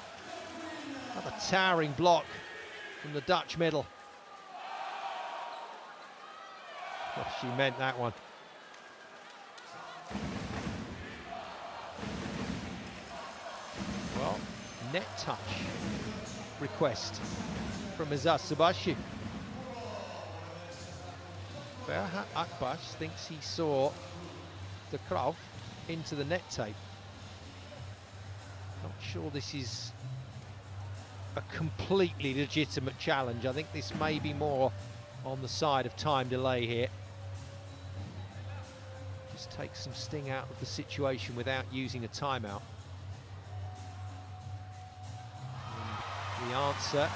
Another towering block from the Dutch middle. Oh, she meant that one. Well, net touch request from Eczacibasi. Farhat Akbash thinks he saw De Graaf into the net tape. Not sure this is a completely legitimate challenge. I think this may be more on the side of time delay here. Just take some sting out of the situation without using a timeout. The answer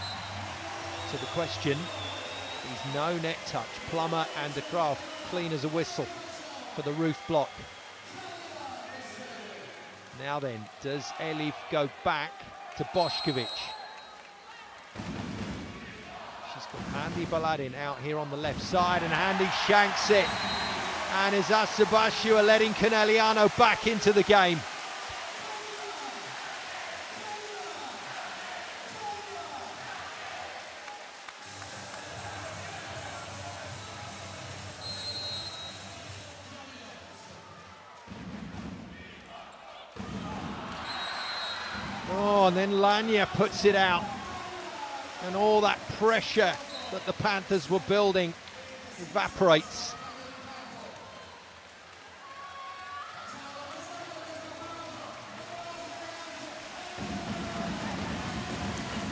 to the question is no net touch. Plummer and De Graaf clean as a whistle for the roof block. Now then, does Elif go back to Bošković? She's got Handi Baladin out here on the left side, and Handi shanks it. And Eczacibasi are letting Conegliano back into the game. Oh, and then Lania puts it out. And all that pressure that the Panthers were building evaporates.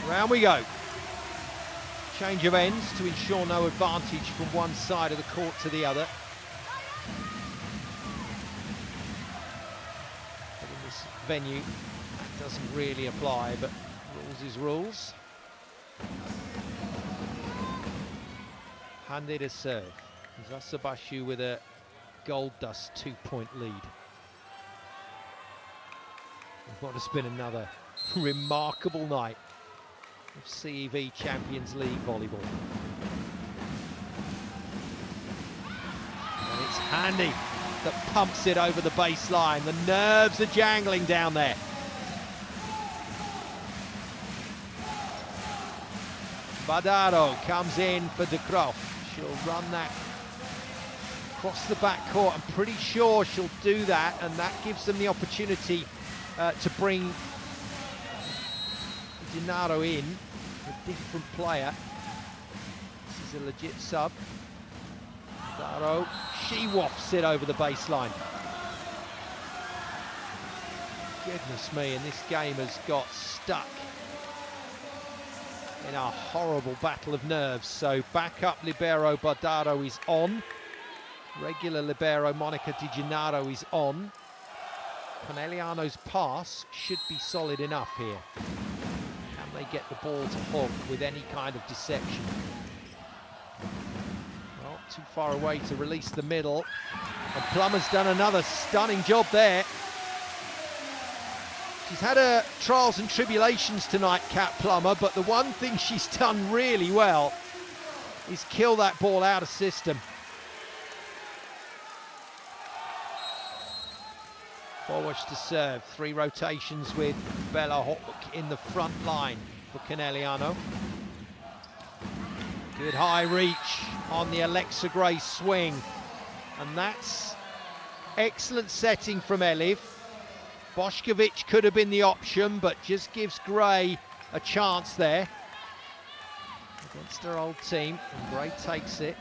Round we go. Change of ends to ensure no advantage from one side of the court to the other. But in this venue, that doesn't really apply, but rules is rules. Handi to serve. Eczacibasi with a gold dust 2-point lead. What has been another remarkable night of CEV Champions League volleyball. And it's Handi that pumps it over the baseline. The nerves are jangling down there. Badaro comes in for De Graaf. She'll run that across the backcourt. I'm pretty sure she'll do that, and that gives them the opportunity to bring Gennaro in, a different player. This is a legit sub. Badaro, she wafts it over the baseline. Goodness me, and this game has got stuck in a horrible battle of nerves. So backup libero Badaro is on. Regular libero Monica Di Gennaro is on. Conegliano's pass should be solid enough here. Can they get the ball to Haak with any kind of deception? Well, too far away to release the middle. And Plummer's done another stunning job there. She's had her trials and tribulations tonight, Kat Plummer, but the one thing she's done really well is kill that ball out of system. Forward to serve, 3 rotations with Bella Haak in the front line for Conegliano. Good high reach on the Alexa Gray swing. And that's excellent setting from Elif. Bošković could have been the option, but just gives Gray a chance there against her old team, and Gray takes it.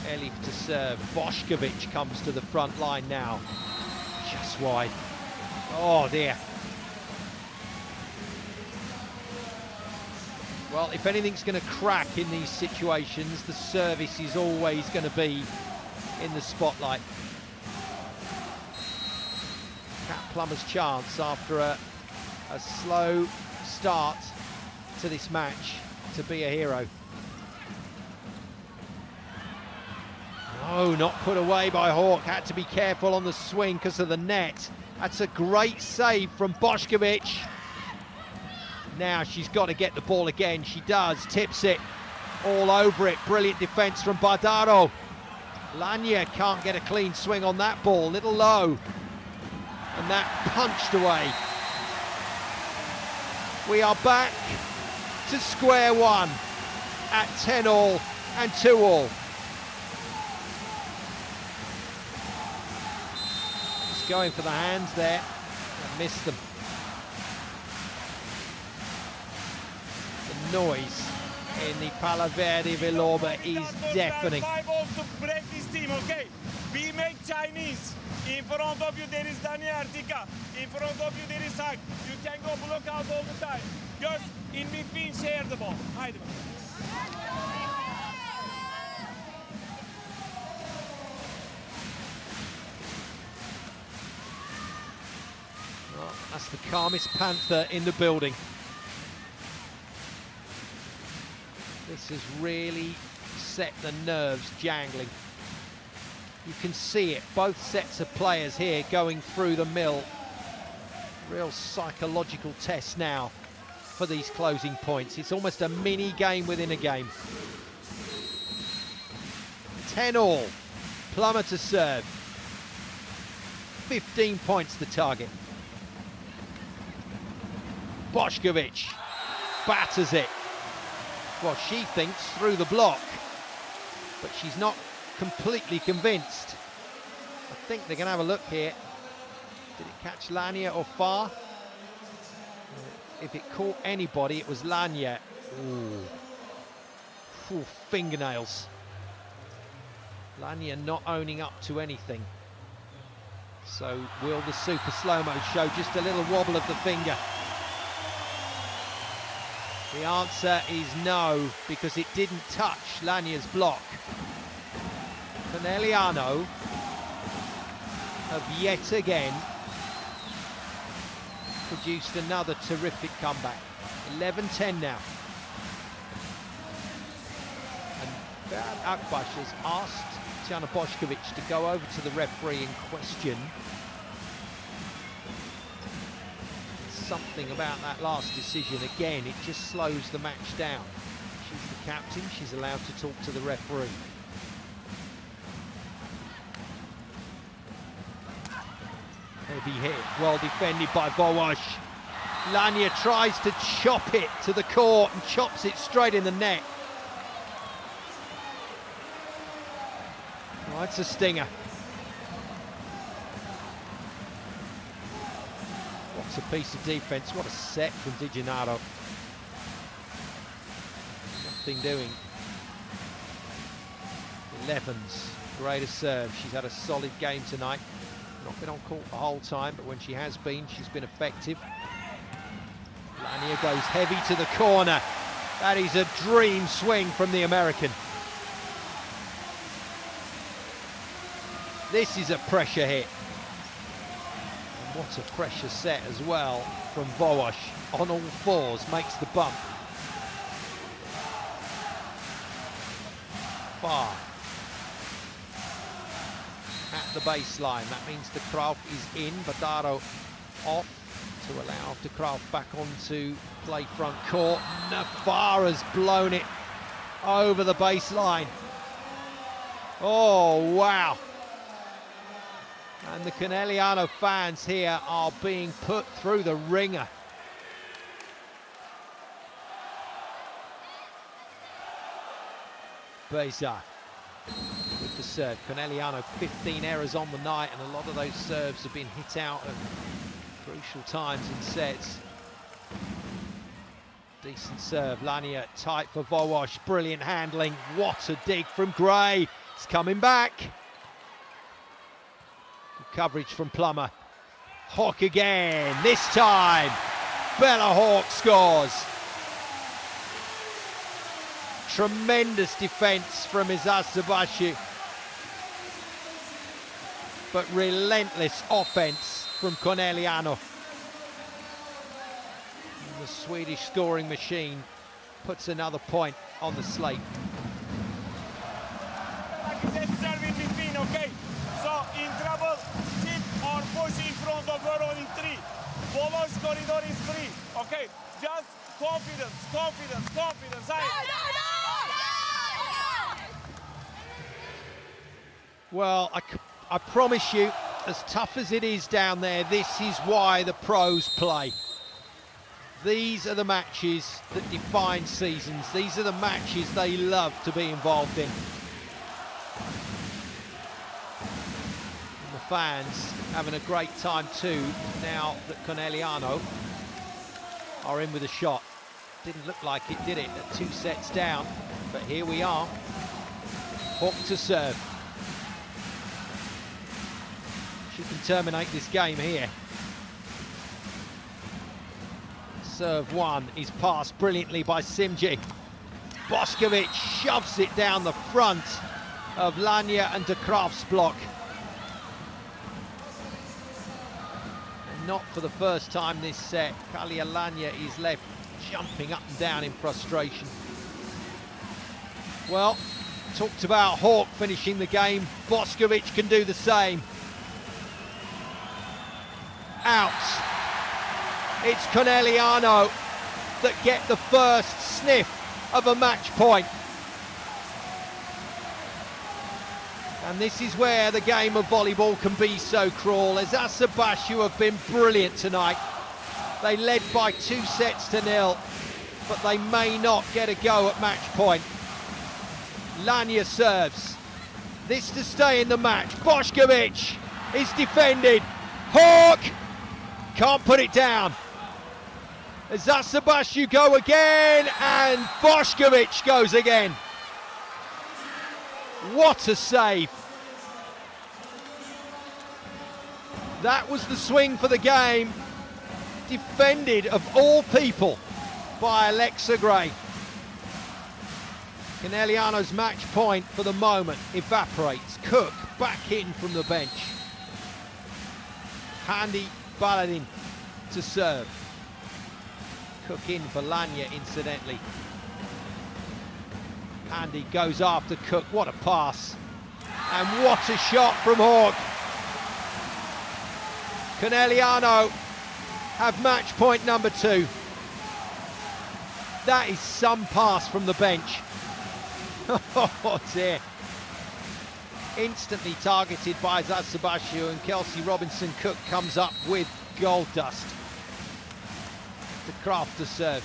Elif to serve. Bošković comes to the front line now. Just wide. Oh dear. Well, if anything's going to crack in these situations, the service is always going to be in the spotlight. Kat Plummer's chance after a slow start to this match to be a hero. No, not put away by Haak. Had to be careful on the swing because of the net. That's a great save from Bošković. Now she's got to get the ball again. She does, tips it all over it. Brilliant defence from Bardaro. Lanya can't get a clean swing on that ball, little low. And that punched away. We are back to square one at 10-all and 2-all. Just going for the hands there and missed them. The noise in the PalaVerde Villorba is deafening. 5 balls to break this team, okay? We make Chinese. In front of you there is Daniel Artica. In front of you there is Haak. You can go block out all the time. Just in between share the ball. Haydi bak. Well, that's the calmest Panther in the building. This has really set the nerves jangling. You can see it, both sets of players here going through the mill. Real psychological test now for these closing points. It's almost a mini game within a game. 10-all, Plummer to serve. 15 points the target. Bošković batters it. Well, she thinks through the block, but she's not completely convinced. I think they're going to have a look here. Did it catch Lanya or Far? If it caught anybody, it was Lanya. Ooh. Ooh, fingernails. Lanya not owning up to anything. So will the super slow-mo show just a little wobble of the finger? The answer is no, because it didn't touch Lanya's block. Conegliano have yet again produced another terrific comeback. 11-10 now. And Ferhat Akbaş has asked Tijana Bošković to go over to the referee in question. Something about that last decision, again, it just slows the match down. She's the captain, she's allowed to talk to the referee. Heavy hit, well defended by Volleyball. Lanya tries to chop it to the court and chops it straight in the net. Oh, it's a stinger. What's a piece of defence, what a set from Di Gennaro. Nothing doing. Levens, greatest serve. She's had a solid game tonight. Not been on court the whole time, but when she has been, she's been effective. Lanya goes heavy to the corner. That is a dream swing from the American. This is a pressure hit. And what a pressure set as well from Volleyball. On all fours, makes the bump. Far. At the baseline, that means the Krauf is in, Bardaro off to allow the Krauf back onto play front court. Nafar has blown it over the baseline. Oh, wow. And the Conegliano fans here are being put through the ringer. Beza with the serve. Conegliano 15 errors on the night, and a lot of those serves have been hit out at crucial times in sets. Decent serve. Lanya tight for Volleyball. Brilliant handling. What a dig from Gray. It's coming back. Good coverage from Plummer. Haak again. This time, Bella Haak scores. Tremendous defence from Eczacibasi, but relentless offence from Conegliano. And the Swedish scoring machine puts another point on the slate. Serve in between, okay? So in trouble, sit or push in front of her on in 3. Volleyball corridor is free, okay? Just confidence, confidence, confidence. Well, I promise you, as tough as it is down there, this is why the pros play. These are the matches that define seasons. These are the matches they love to be involved in. And the fans having a great time too, now that Conegliano are in with a shot. Didn't look like it, did it, at 2 sets down, but here we are. Haak to serve. She can terminate this game here. Serve one is passed brilliantly by Simji. Boskovic shoves it down the front of Lanya and de Graaf's block. And not for the first time this set, Kalia Lanya is left jumping up and down in frustration. Well, talked about Haak finishing the game. Boskovic can do the same. Out. It's Conegliano that get the first sniff of a match point. And this is where the game of volleyball can be so cruel. Eczacibasi have been brilliant tonight. They led by 2 sets to 0, but they may not get a go at match point. Lanya serves. This to stay in the match. Boskovic is defended. Haak can't put it down. Eczacibasi go again, and Boskovic goes again. What a save. That was the swing for the game. Defended, of all people, by Alexa Gray. Conegliano's match point for the moment evaporates. Cook back in from the bench. Handy Baladin to serve. Cook in for Lanya, incidentally. Andy goes after Cook. What a pass. And what a shot from Haak. Conegliano have match point number 2. That is some pass from the bench. Oh dear. Instantly targeted by Eczacibasi, and Kelsey Robinson Cook comes up with gold dust. De Graaf to serve.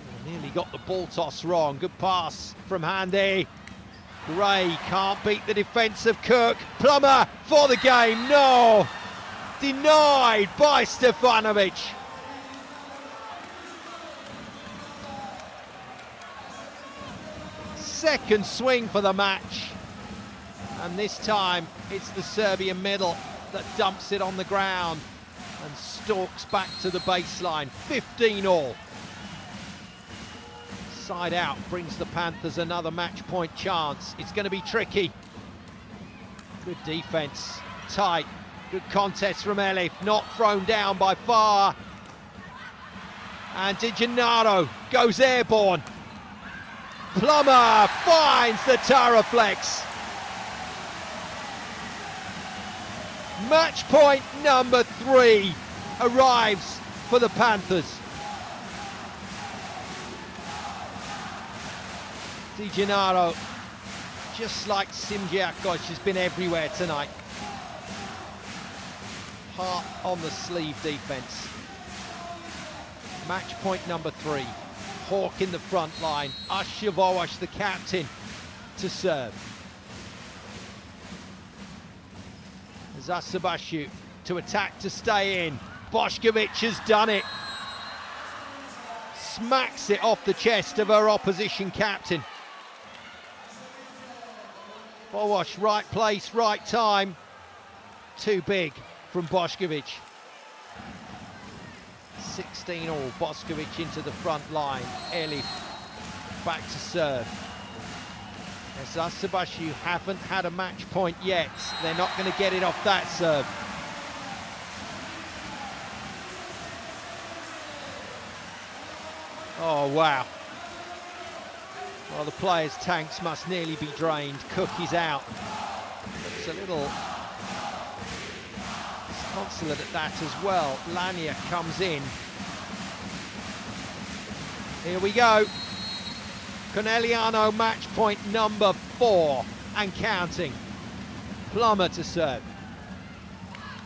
Oh, nearly got the ball toss wrong. Good pass from Handy. Gray can't beat the defence of Cook. Plummer for the game. No! Denied by Stefanovic. Second swing for the match. And this time it's the Serbian middle that dumps it on the ground and stalks back to the baseline. 15-all. Side out brings the Panthers another match point chance. It's going to be tricky. Good defence, tight. Good contest from Elif, not thrown down by far. And Di Gennaro goes airborne. Plummer finds the Taraflex. Match point number 3 arrives for the Panthers. Di Gennaro, just like Simjiakos, has been everywhere tonight. Heart on the sleeve defence. Match point number 3. Haak in the front line. Ashavoash, the captain, to serve. Eczacibasi to attack to stay in. Boskovic has done it. Smacks it off the chest of her opposition captain. Bowash, right place, right time. Too big from Boskovic. 16-all, Boskovic into the front line. Elif back to serve. Eczacibasi haven't had a match point yet. They're not going to get it off that serve. Oh, wow. Well, the players' tanks must nearly be drained. Cook is out. It's a little disconsolate at that as well. Lania comes in. Here we go. Conegliano match point number 4 and counting. Plummer to serve.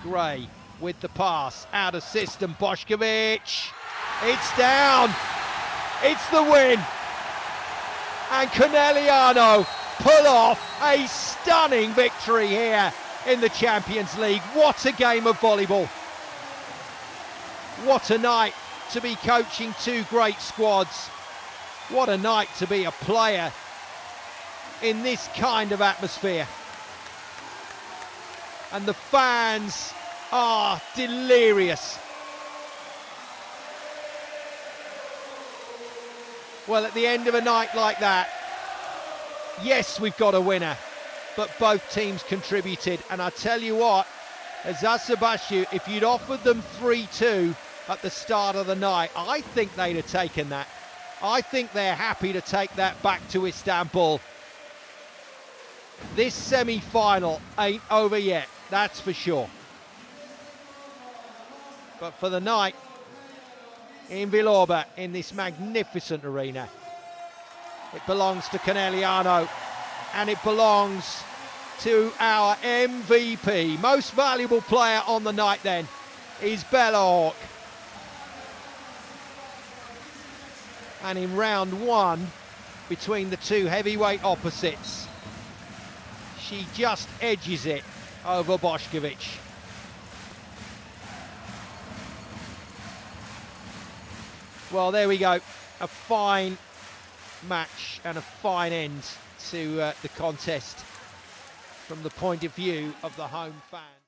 Gray with the pass. Out of system. Bošković. It's down. It's the win. And Conegliano pull off a stunning victory here in the Champions League. What a game of volleyball. What a night to be coaching two great squads. What a night to be a player in this kind of atmosphere. And the fans are delirious. Well, at the end of a night like that, yes, we've got a winner, but both teams contributed. And I tell you what, Eczacibasi, if you'd offered them 3-2 at the start of the night, I think they'd have taken that. I think they're happy to take that back to Istanbul. This semi-final ain't over yet, that's for sure. But for the night, in Villorba, in this magnificent arena, it belongs to Conegliano, and it belongs to our MVP. Most valuable player on the night then is Isabelle Haak. And in round 1, between the two heavyweight opposites, she just edges it over Bošković. Well, there we go. A fine match and a fine end to the contest from the point of view of the home fans.